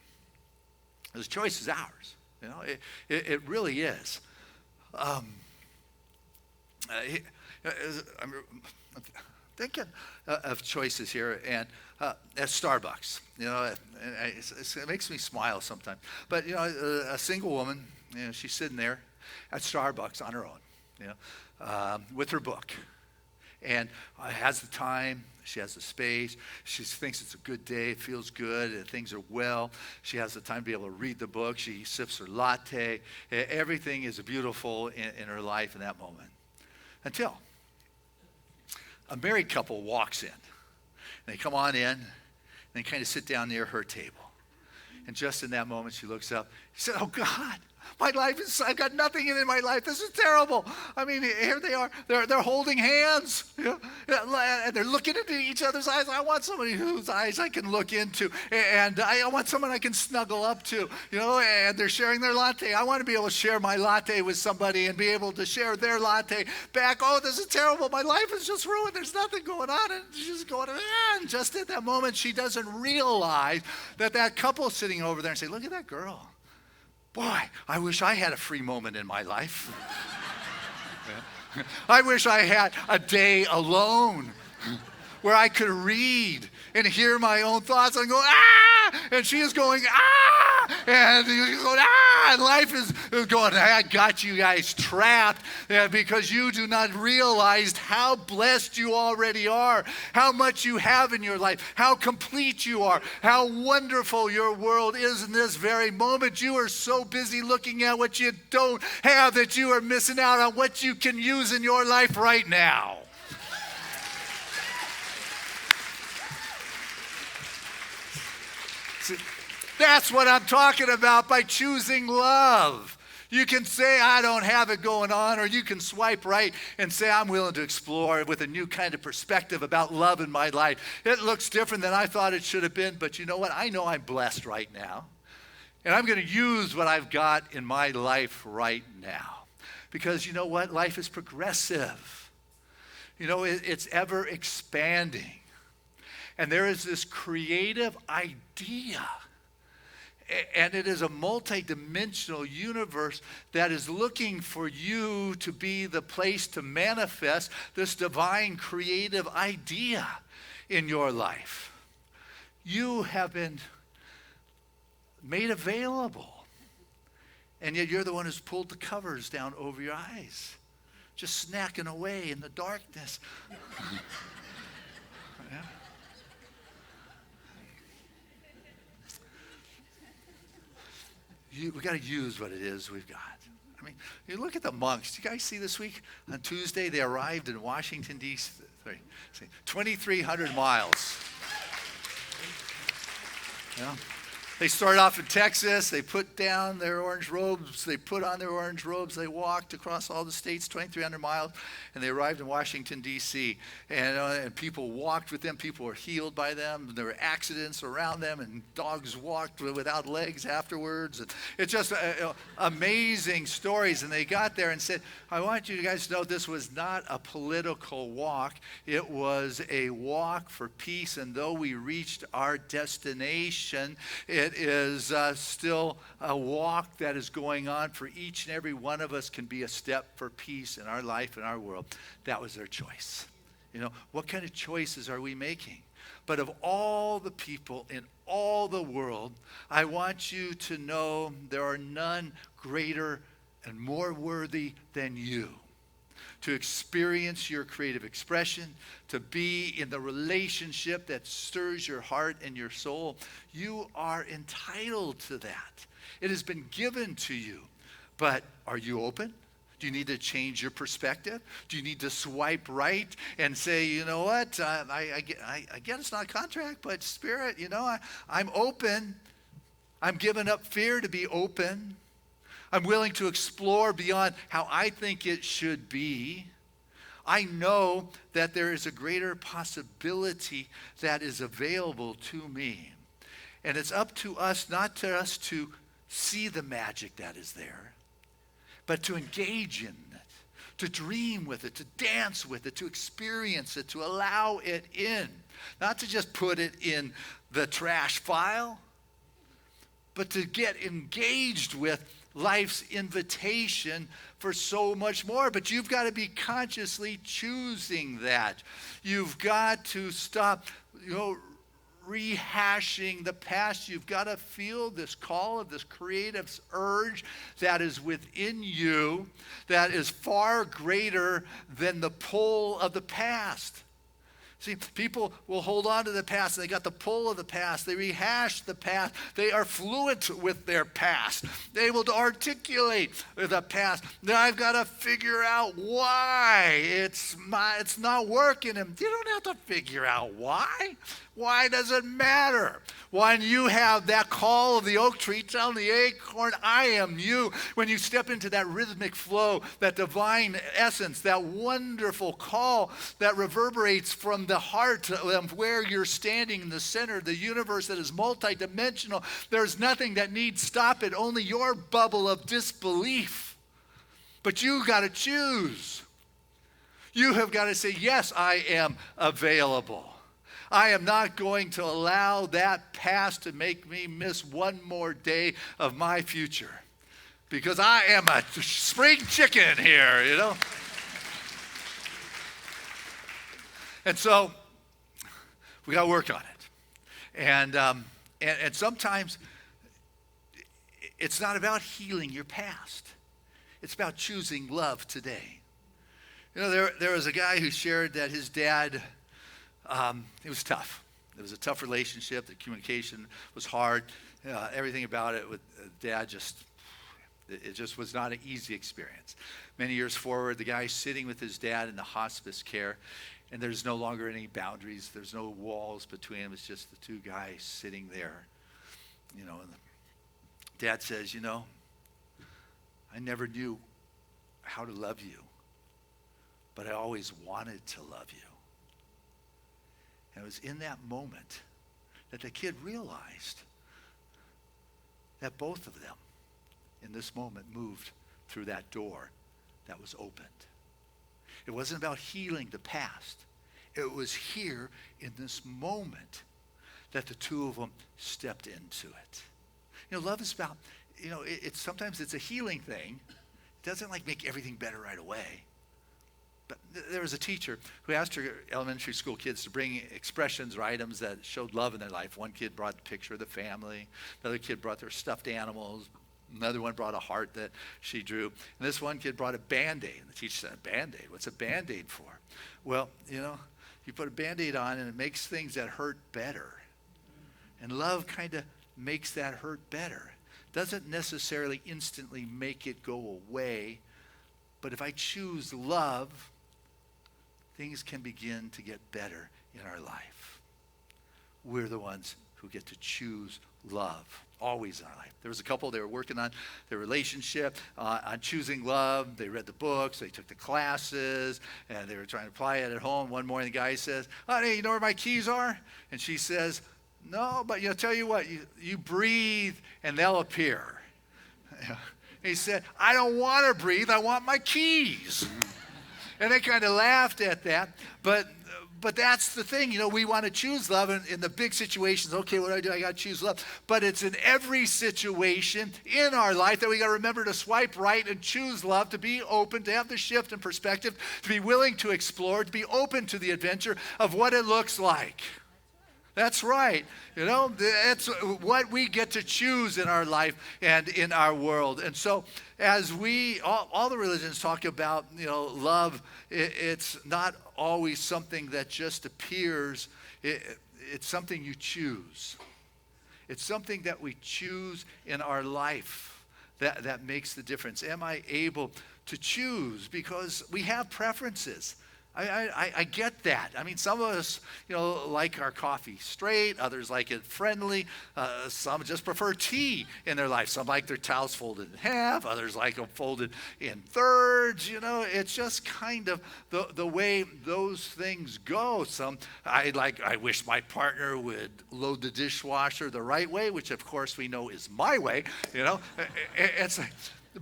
The choice is ours. It really is. I'm thinking of choices here, and at Starbucks, it makes me smile sometimes. But a single woman, she's sitting there at Starbucks on her own, with her book, and has the time. She has the space. She thinks it's a good day. It feels good. And things are well. She has the time to be able to read the book. She sips her latte. Everything is beautiful in her life in that moment. Until a married couple walks in. And they come on in, and they kind of sit down near her table. And just in that moment, she looks up. She said, "Oh, God, my life is, I've got nothing in my life. This is terrible." I mean, here they are. They're holding hands. You know, and they're looking into each other's eyes. I want somebody whose eyes I can look into. And I want someone I can snuggle up to. You know, and they're sharing their latte. I want to be able to share my latte with somebody and be able to share their latte back. "Oh, this is terrible. My life is just ruined. There's nothing going on." And she's going, and just at that moment, she doesn't realize that couple sitting over there and say, "Look at that girl. Boy, I wish I had a free moment in my life. I wish I had a day alone where I could read and hear my own thoughts and go, ah!" And she is going, ah! And he's going, ah! And life is going, "I got you guys trapped because you do not realize how blessed you already are, how much you have in your life, how complete you are, how wonderful your world is in this very moment. You are so busy looking at what you don't have that you are missing out on what you can use in your life right now." See, that's what I'm talking about by choosing love. You can say, "I don't have it going on," or you can swipe right and say, "I'm willing to explore with a new kind of perspective about love in my life. It looks different than I thought it should have been, but you know what? I know I'm blessed right now. And I'm going to use what I've got in my life right now." Because you know what? Life is progressive. You know, it's ever expanding. And there is this creative idea. And it is a multidimensional universe that is looking for you to be the place to manifest this divine creative idea in your life. You have been made available. And yet you're the one who's pulled the covers down over your eyes, just snacking away in the darkness. Yeah. We got to use what it is we've got. I mean, you look at the monks. Do you guys see this week? On Tuesday, they arrived in Washington, D.C. 2,300 miles. Yeah. They started off in Texas. They put down their orange robes. They put on their orange robes. They walked across all the states, 2,300 miles, and they arrived in Washington, D.C. And people walked with them. People were healed by them. There were accidents around them, and dogs walked without legs afterwards. And it's just amazing stories. And they got there and said, "I want you guys to know this was not a political walk. It was a walk for peace. And though we reached our destination, it is still a walk that is going on for each and every one of us can be a step for peace in our life and our world." That was their choice. You know, what kind of choices are we making? But of all the people in all the world, I want you to know there are none greater and more worthy than you to experience your creative expression, to be in the relationship that stirs your heart and your soul. You are entitled to that. It has been given to you. But are you open? Do you need to change your perspective? Do you need to swipe right and say, "You know what, I get it's not a contract, but Spirit, you know, I'm open. I'm giving up fear to be open. I'm willing to explore beyond how I think it should be. I know that there is a greater possibility that is available to me." And it's up to us, not to us to see the magic that is there, but to engage in it, to dream with it, to dance with it, to experience it, to allow it in. Not to just put it in the trash file, but to get engaged with life's invitation for so much more. But you've got to be consciously choosing that. You've got to stop, rehashing the past. You've got to feel this call of this creative urge that is within you that is far greater than the pull of the past. See, people will hold on to the past. They got the pull of the past. They rehash the past. They are fluent with their past. They will articulate the past. Now I've got to figure out why it's not working. And you don't have to figure out why. Why does it matter? When you have that call of the oak tree telling the acorn, I am you. When you step into that rhythmic flow, that divine essence, that wonderful call that reverberates from the heart of where you're standing in the center of the universe that is multidimensional, there's nothing that needs stop it, only your bubble of disbelief. But you got to choose. You have got to say, yes, I am available. I am not going to allow that past to make me miss one more day of my future, because I am a spring chicken here, you know. And so we got to work on it. And sometimes it's not about healing your past. It's about choosing love today. You know, there was a guy who shared that his dad, it was tough. It was a tough relationship. The communication was hard. Everything about it with Dad it just was not an easy experience. Many years forward, the guy's sitting with his dad in the hospice care, and there's no longer any boundaries. There's no walls between them. It's just the two guys sitting there. You know, and Dad says, you know, I never knew how to love you, but I always wanted to love you. And it was in that moment that the kid realized that both of them in this moment moved through that door that was opened. It wasn't about healing the past. It was here in this moment that the two of them stepped into it. You know, love is about, you know, sometimes it's a healing thing. It doesn't like make everything better right away. But there was a teacher who asked her elementary school kids to bring expressions or items that showed love in their life. One kid brought a picture of the family. Another kid brought their stuffed animals. Another one brought a heart that she drew. And this one kid brought a Band-Aid. And the teacher said, a Band-Aid? What's a Band-Aid for? Well, you know, you put a Band-Aid on and it makes things that hurt better. And love kind of makes that hurt better. Doesn't necessarily instantly make it go away. But if I choose love, things can begin to get better in our life. We're the ones who get to choose love, always in our life. There was a couple, they were working on their relationship, on choosing love. They read the books, they took the classes, and they were trying to apply it at home. One morning the guy says, honey, you know where my keys are? And she says, no, but you know, tell you what, you breathe and they'll appear. He said, I don't want to breathe, I want my keys. And they kind of laughed at that. But that's the thing, you know, we want to choose love in the big situations. Okay, what do? I got to choose love. But it's in every situation in our life that we got to remember to swipe right and choose love, to be open, to have the shift in perspective, to be willing to explore, to be open to the adventure of what it looks like. That's right. You know, that's what we get to choose in our life and in our world. And so as all the religions talk about, you know, love, it's not always something that just appears. It's something you choose. It's something that we choose in our life that makes the difference. Am I able to choose? Because we have preferences. I get that. I mean, some of us, you know, like our coffee straight. Others like it friendly. Some just prefer tea in their life. Some like their towels folded in half. Others like them folded in thirds. You know, it's just kind of the way those things go. I wish my partner would load the dishwasher the right way, which of course we know is my way. You know,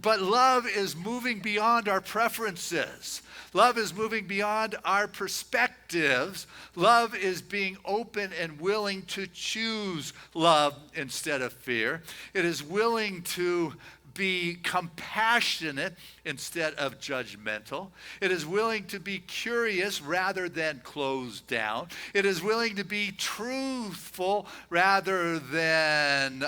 but love is moving beyond our preferences. Love is moving beyond our perspectives. Love is being open and willing to choose love instead of fear. It is willing to be compassionate instead of judgmental. It is willing to be curious rather than closed down. It is willing to be truthful rather than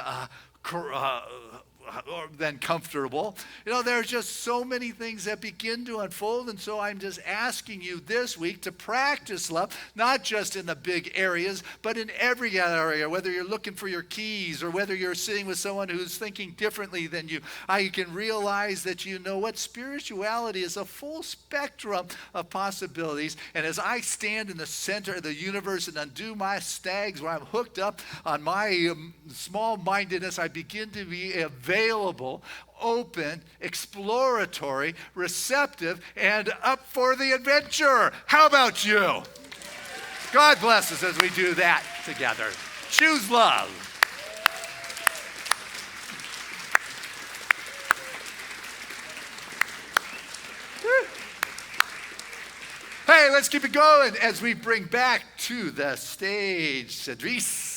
comfortable. There's just so many things that begin to unfold, and so I'm just asking you this week to practice love, not just in the big areas, but in every area, whether you're looking for your keys or whether you're sitting with someone who's thinking differently than you. You can realize that what spirituality is a full spectrum of possibilities, and as I stand in the center of the universe and undo my snags where I'm hooked up on my small-mindedness, I begin to be available, open, exploratory, receptive, and up for the adventure. How about you? God bless us as we do that together. Choose love. Hey, let's keep it going as we bring back to the stage Cedrice.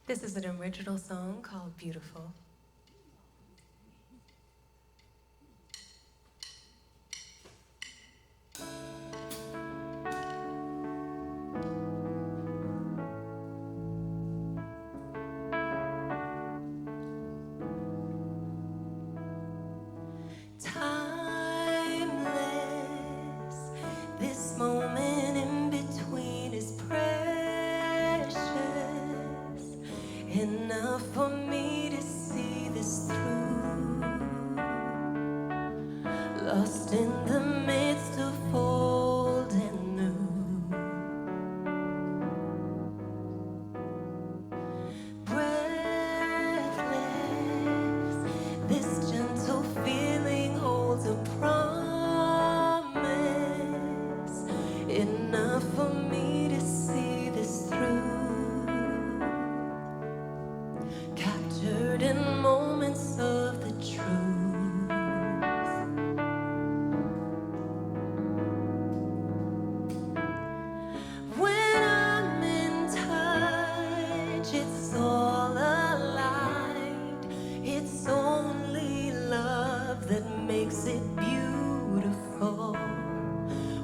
This is an original song called Beautiful. Timeless, this moment in between is precious, enough for me to see this through. Lost in the midst of old and new. Breathless, this gentle feeling holds a promise, enough for me to see this through. Captured in moments of the truth. When I'm in touch, it's all aligned. It's only love that makes it beautiful.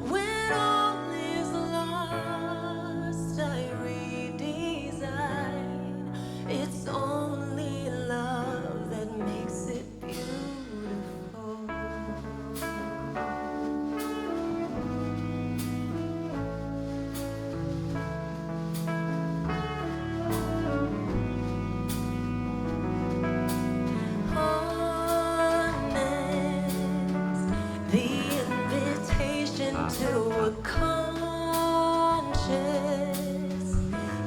When all is lost, I redesign. It's only love that makes it beautiful. Honest, the invitation to a conscious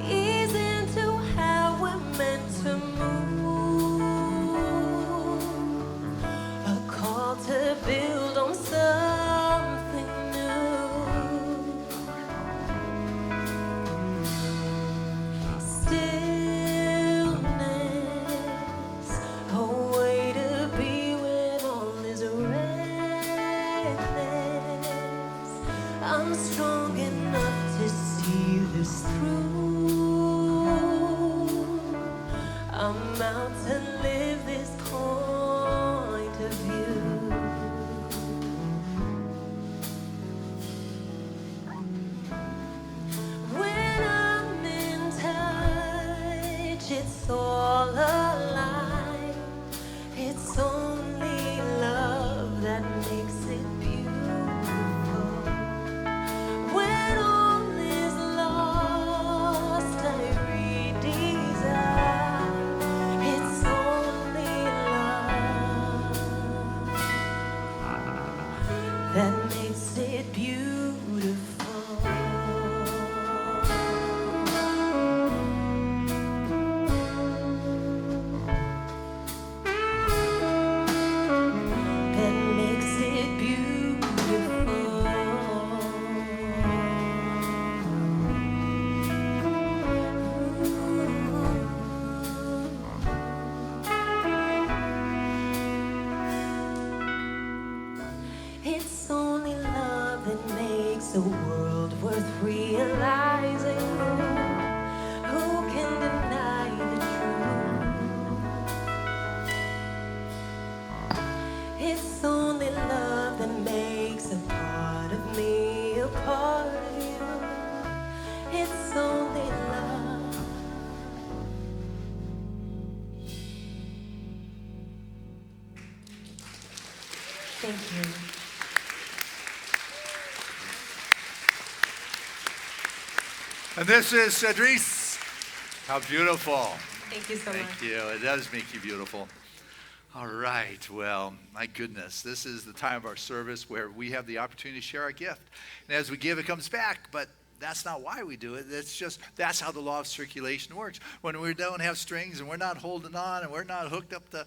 ease into how we're meant to move. A call to build on something new. Stillness, a way to be when all is reckless. I'm strong enough to see this through. I'm out to live this point of view. When I'm in touch, it's all alive. It's only love that makes it beautiful. When all is lost, I redesign. It's only love that makes it beautiful. That makes it beautiful. a world worth realizing. Who can deny the truth? It's only love that makes a part of me a part of you. It's only love. Thank you. And this is Cedrice. How beautiful. Thank you so much. Thank you. It does make you beautiful. All right. Well, my goodness, this is the time of our service where we have the opportunity to share our gift. And as we give, it comes back. But that's not why we do it. That's how the law of circulation works. When we don't have strings and we're not holding on and we're not hooked up to,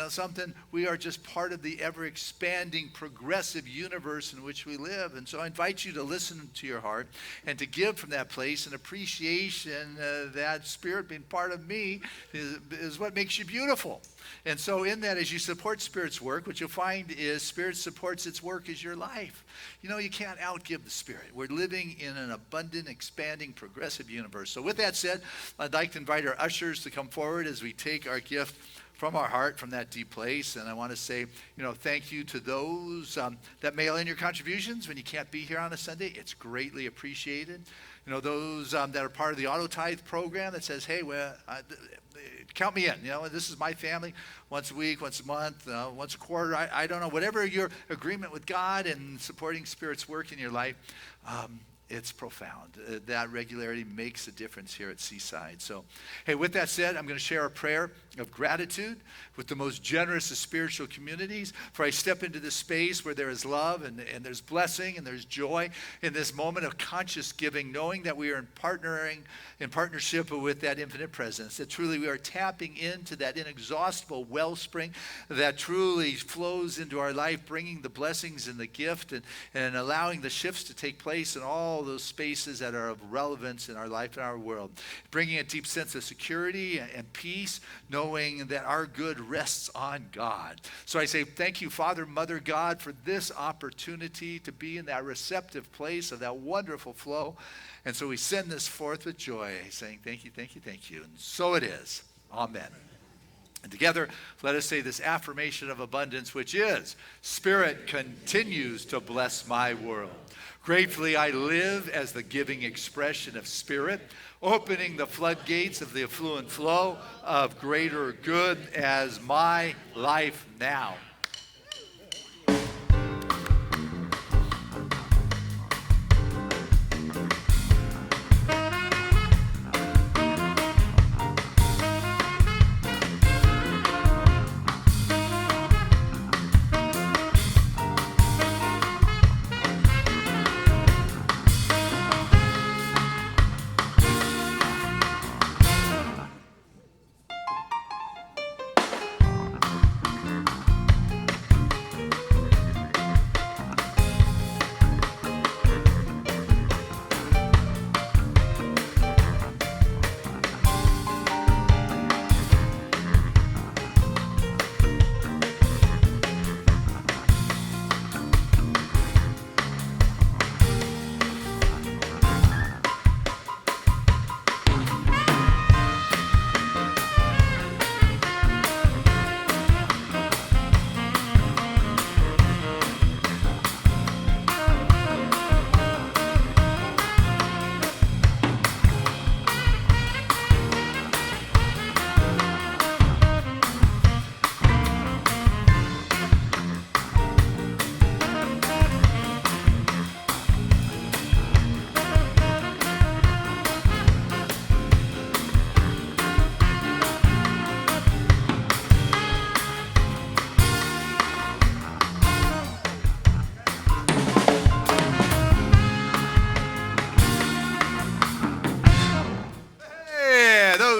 something, we are just part of the ever-expanding, progressive universe in which we live. And so I invite you to listen to your heart and to give from that place, and appreciation that Spirit being part of me is what makes you beautiful. And so in that, as you support Spirit's work, what you'll find is Spirit supports its work as your life. You can't outgive the Spirit. We're living in an abundant, expanding, progressive universe. So with that said, I'd like to invite our ushers to come forward as we take our gift from our heart, from that deep place. And I want to say, thank you to those that mail in your contributions when you can't be here on a Sunday. It's greatly appreciated. Those that are part of the Auto Tithe program that says, hey, count me in. This is my family. Once a week, once a month, once a quarter. I don't know. Whatever your agreement with God and supporting Spirit's work in your life, it's profound. That regularity makes a difference here at Seaside. So, hey, with that said, I'm going to share a prayer of gratitude with the most generous of spiritual communities. For I step into this space where there is love and there's blessing and there's joy in this moment of conscious giving, knowing that we are in partnership with that infinite presence, that truly we are tapping into that inexhaustible wellspring that truly flows into our life, bringing the blessings and the gift and allowing the shifts to take place in all those spaces that are of relevance in our life and our world, bringing a deep sense of security and peace, knowing that our good rests on God. So I say thank you, Father, Mother, God, for this opportunity to be in that receptive place of that wonderful flow. And so we send this forth with joy, saying thank you, thank you, thank you. And so it is. Amen. And together, let us say this affirmation of abundance, which is, Spirit continues to bless my world. Gratefully, I live as the giving expression of Spirit, opening the floodgates of the affluent flow of greater good as my life now.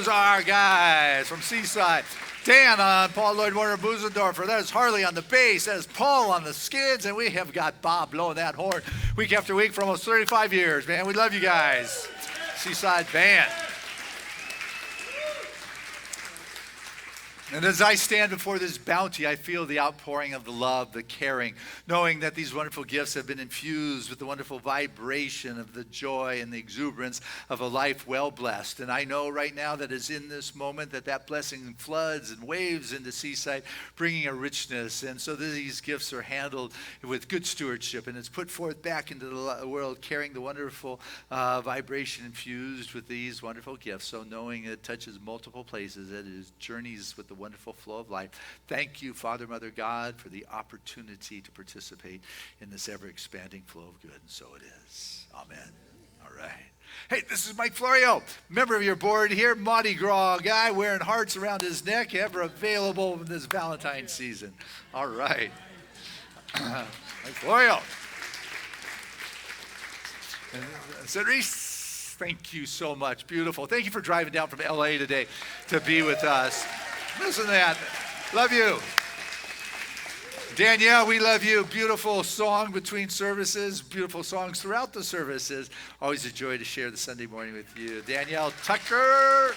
Our guys from Seaside. Dan on Paul Lloyd Warner Busendorfer. That is Harley on the bass. That is Paul on the skids. And we have got Bob blowing that horn week after week for almost 35 years, man. We love you guys. Seaside Band. And as I stand before this bounty, I feel the outpouring of the love, the caring, knowing that these wonderful gifts have been infused with the wonderful vibration of the joy and the exuberance of a life well blessed. And I know right now that it's in this moment that blessing floods and waves into Seaside, bringing a richness. And so these gifts are handled with good stewardship, and it's put forth back into the world, carrying the wonderful vibration infused with these wonderful gifts. So knowing it touches multiple places, that it journeys with the wonderful flow of life. Thank you, Father, Mother, God, for the opportunity to participate in this ever-expanding flow of good. And so it is. Amen. All right. Hey, this is Mike Florio, member of your board here, Mardi Gras guy wearing hearts around his neck, ever available in this Valentine's season. All right. Mike Florio. Cerise, thank you so much. Beautiful. Thank you for driving down from LA today to be with us. Listen to that. Love you. Danielle, we love you. Beautiful song between services, beautiful songs throughout the services. Always a joy to share the Sunday morning with you. Danielle Tucker.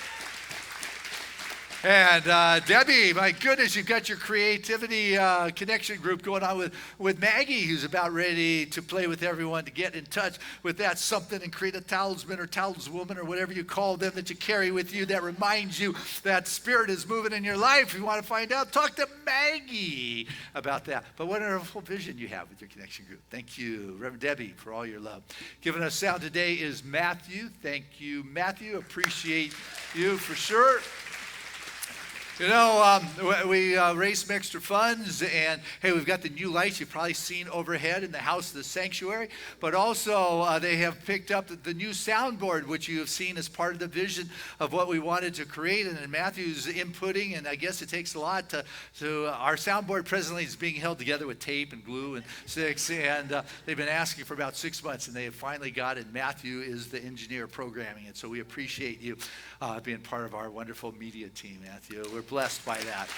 And Debbie, my goodness, you've got your creativity connection group going on with Maggie, who's about ready to play with everyone to get in touch with that something and create a talisman or taliswoman or whatever you call them that you carry with you that reminds you that spirit is moving in your life. If you want to find out, talk to Maggie about that. But what a wonderful vision you have with your connection group. Thank you, Reverend Debbie, for all your love. Giving us sound today is Matthew. Thank you, Matthew. Appreciate you for sure. You know, we raised some extra funds, and hey, we've got the new lights you've probably seen overhead in the house of the sanctuary, but also they have picked up the new soundboard, which you have seen as part of the vision of what we wanted to create, and Matthew's inputting, and I guess it takes a lot to our soundboard presently is being held together with tape and glue and sticks, and they've been asking for about 6 months, and they have finally got it. Matthew is the engineer programming it, so we appreciate you being part of our wonderful media team, Matthew. We're blessed by that.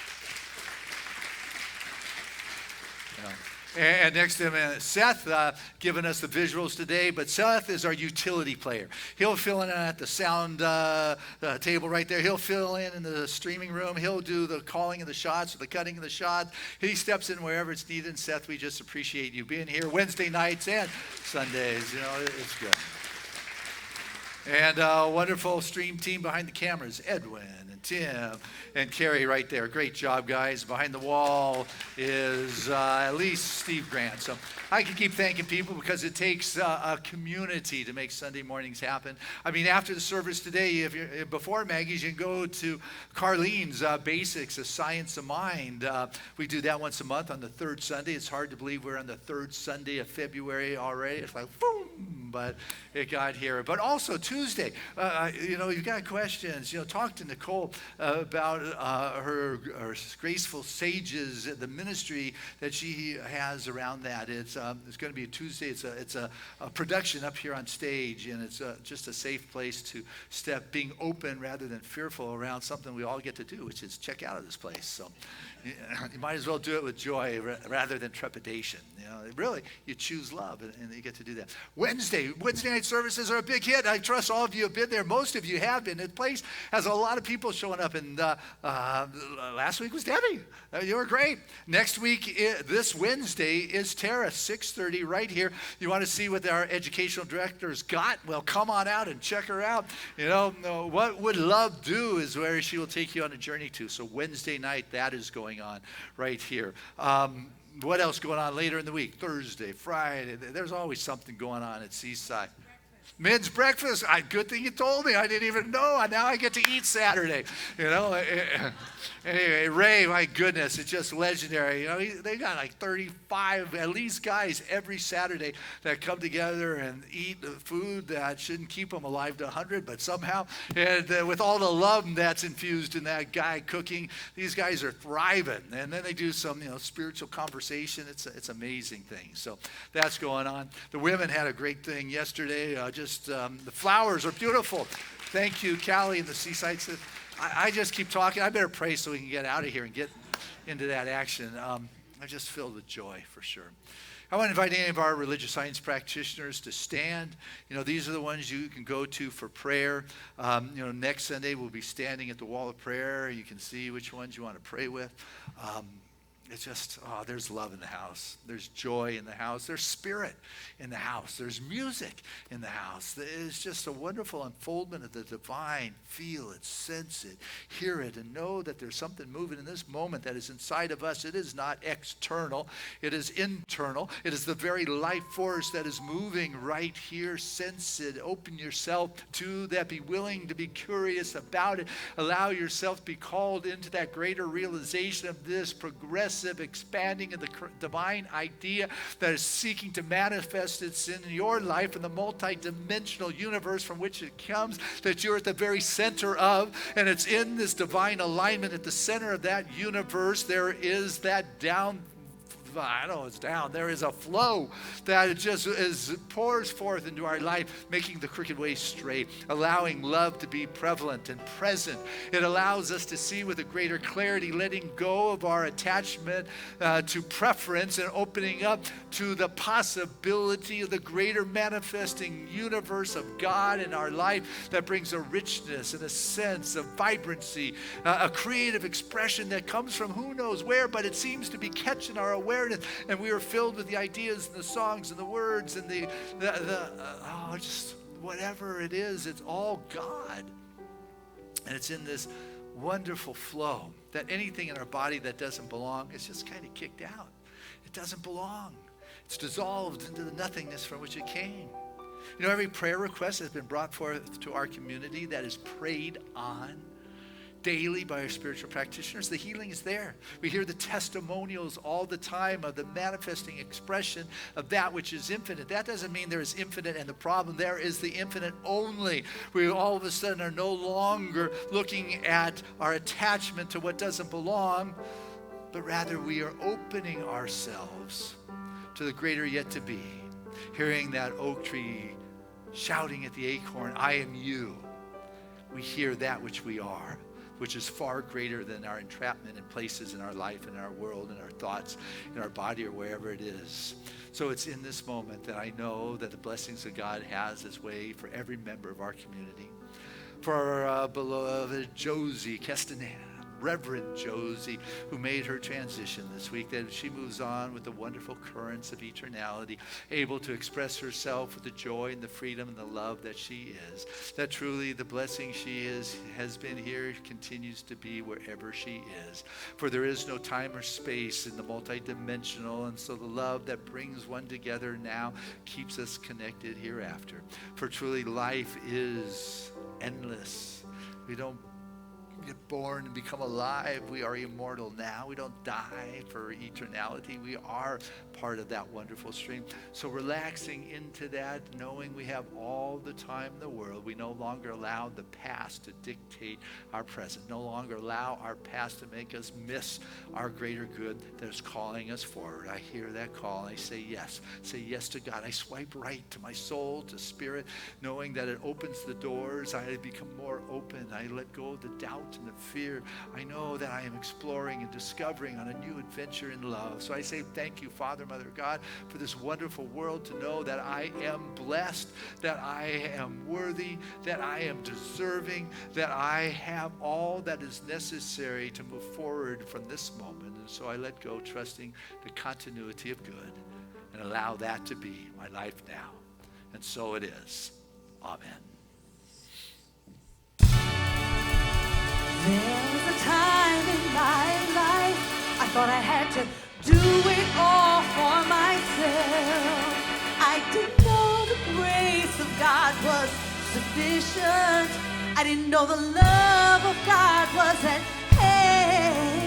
And next to him, Seth giving us the visuals today, but Seth is our utility player. He'll fill in at the sound table right there. He'll fill in the streaming room. He'll do the calling of the shots or the cutting of the shots. He steps in wherever it's needed. And Seth, we just appreciate you being here Wednesday nights and Sundays. You know, it's good. And a wonderful stream team behind the cameras, Edwin and Tim and Carrie right there. Great job, guys. Behind the wall is at least Steve Grant. So I can keep thanking people because it takes a community to make Sunday mornings happen. I mean, after the service today, if you're, before Maggie's, you can go to Carlene's Basics, A Science of Mind. We do that once a month on the third Sunday. It's hard to believe we're on the third Sunday of February already. It's like, boom, but it got here. But also Tuesday, you know, you've got questions. You know, talk to Nicole about her graceful sages, the ministry that she has around that. It's going to be a Tuesday. It's a production up here on stage, and it's just a safe place to step, being open rather than fearful around something we all get to do, which is check out of this place. So you might as well do it with joy rather than trepidation. You know, really, you choose love, and you get to do that. Wednesday night services are a big hit. I trust all of you have been there. Most of you have been. The place has a lot of people showing up, and last week was Debbie. You were great. Next week, this Wednesday, is Tara, 6:30 right here. You want to see what our educational director's got? Well, come on out and check her out. You know, what would love do is where she will take you on a journey to. So Wednesday night, that is going on right here. What else going on later in the week? Thursday, Friday. There's always something going on at Seaside. Men's breakfast. Good thing you told me. I didn't even know. Now I get to eat Saturday. You know. Anyway, Ray, my goodness, it's just legendary. You know, they got like 35 at least guys every Saturday that come together and eat food that shouldn't keep them alive to 100, but somehow, and with all the love that's infused in that guy cooking, these guys are thriving. And then they do some, you know, spiritual conversation. It's amazing thing. So that's going on. The women had a great thing yesterday. The flowers are beautiful. Thank you, Callie and the Seaside. I just keep talking. I better pray so we can get out of here and get into that action. I'm just filled with joy for sure. I want to invite any of our religious science practitioners to stand. These are the ones you can go to for prayer. Next Sunday we'll be standing at the wall of prayer. You can see which ones you want to pray with. It's just, there's love in the house. There's joy in the house. There's spirit in the house. There's music in the house. It's just a wonderful unfoldment of the divine. Feel it, sense it, hear it, and know that there's something moving in this moment that is inside of us. It is not external. It is internal. It is the very life force that is moving right here. Sense it. Open yourself to that. Be willing to be curious about it. Allow yourself to be called into that greater realization of this progressive expanding of the divine idea that is seeking to manifest its in your life in the multi-dimensional universe from which it comes, that you're at the very center of, and it's in this divine alignment at the center of that universe. There is that there is a flow that just pours forth into our life, making the crooked way straight, allowing love to be prevalent and present. It allows us to see with a greater clarity, letting go of our attachment to preference and opening up to the possibility of the greater manifesting universe of God in our life that brings a richness and a sense of vibrancy, a creative expression that comes from who knows where, but it seems to be catching our awareness. And we are filled with the ideas and the songs and the words and just whatever it is, it's all God. And it's in this wonderful flow that anything in our body that doesn't belong is just kind of kicked out. It doesn't belong. It's dissolved into the nothingness from which it came. Every prayer request has been brought forth to our community that is prayed on daily by our spiritual practitioners. The healing is there. We hear the testimonials all the time of the manifesting expression of that which is infinite. That doesn't mean there is infinite and the problem. There is the infinite only. We all of a sudden are no longer looking at our attachment to what doesn't belong, but rather we are opening ourselves to the greater yet to be. Hearing that oak tree shouting at the acorn, I am you. We hear that which we are, which is far greater than our entrapment in places in our life, in our world, in our thoughts, in our body, or wherever it is. So it's in this moment that I know that the blessings of God has its way for every member of our community. For our beloved Josie Castaneda, Reverend Josie, who made her transition this week, that she moves on with the wonderful currents of eternality, able to express herself with the joy and the freedom and the love that she is, that truly the blessing she has been here continues to be wherever she is. For there is no time or space in the multidimensional, and so the love that brings one together now keeps us connected hereafter. For truly life is endless. We don't get born and become alive. We are immortal now. We don't die for eternality. We are part of that wonderful stream. So relaxing into that, knowing we have all the time in the world, we no longer allow the past to dictate our present, no longer allow our past to make us miss our greater good that is calling us forward. I hear that call. I say yes to God. I swipe right to my soul, to spirit, knowing that it opens the doors. I become more open. I let go of the doubt and the fear. I know that I am exploring and discovering on a new adventure in love. So I say thank you, Father, Mother, God, for this wonderful world, to know that I am blessed, that I am worthy, that I am deserving, that I have all that is necessary to move forward from this moment. And so I let go, trusting the continuity of good, and allow that to be my life now. And so it is. Amen. There was a time in my life I thought I had to do it all for myself. I didn't know the grace of God was sufficient. I didn't know the love of God was at hand.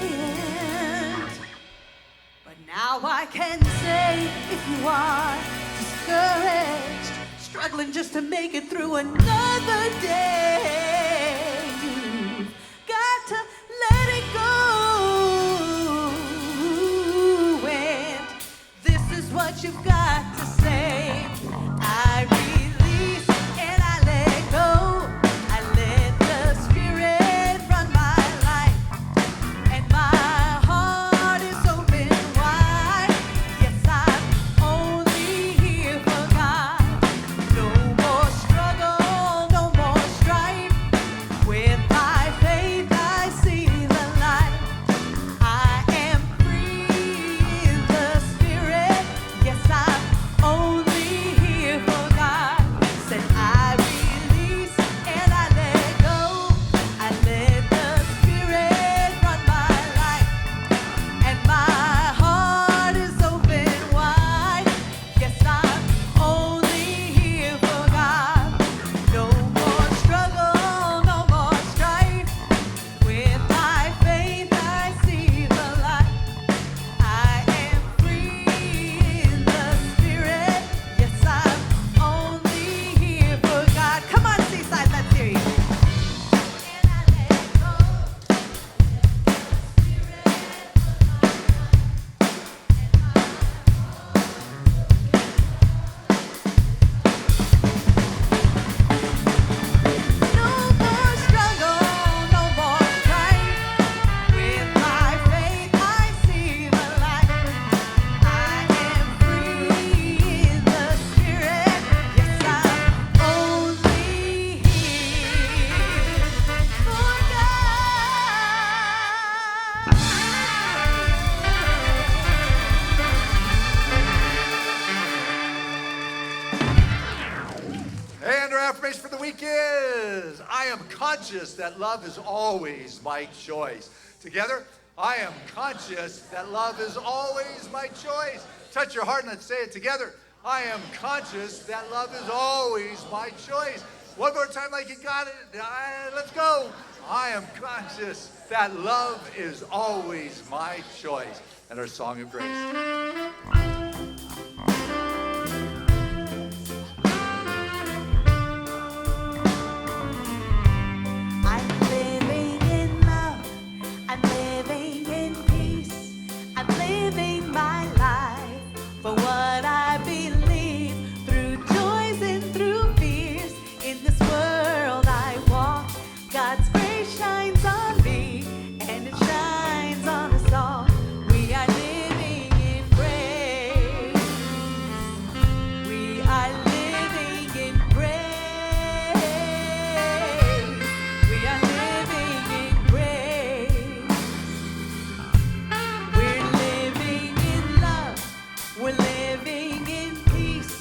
But now I can say, if you are discouraged, struggling just to make it through another day, to let it go. And this is what you've got to say. I release and I let go. I let the Spirit run my life, and my heart is open wide. week is, I am conscious that love is always my choice. Together, I am conscious that love is always my choice. Touch your heart and let's say it together. I am conscious that love is always my choice. One more time like you got it. Let's go. I am conscious that love is always my choice. And our song of grace. I'm living in love. I'm living in peace. I'm living my life for what I believe. Through joys and through fears, in this world I walk. God's grace shines on me, and it shines on us all. We are living in grace. We are living in grace. We are living in grace. We're living in love. We're living in peace.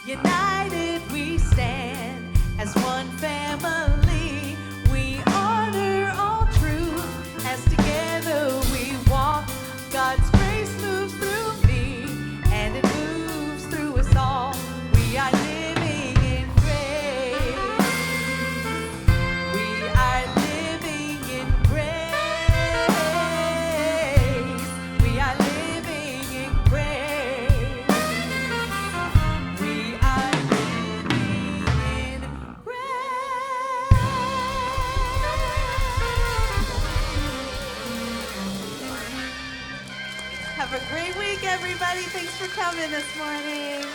United we stand as one family. We honor all truth as together we walk. God's grace moves through me, and it moves through us all. We are living in grace. We are living in grace. We are living in grace. We are living in grace. Have a great week, everybody. Thanks for coming this morning.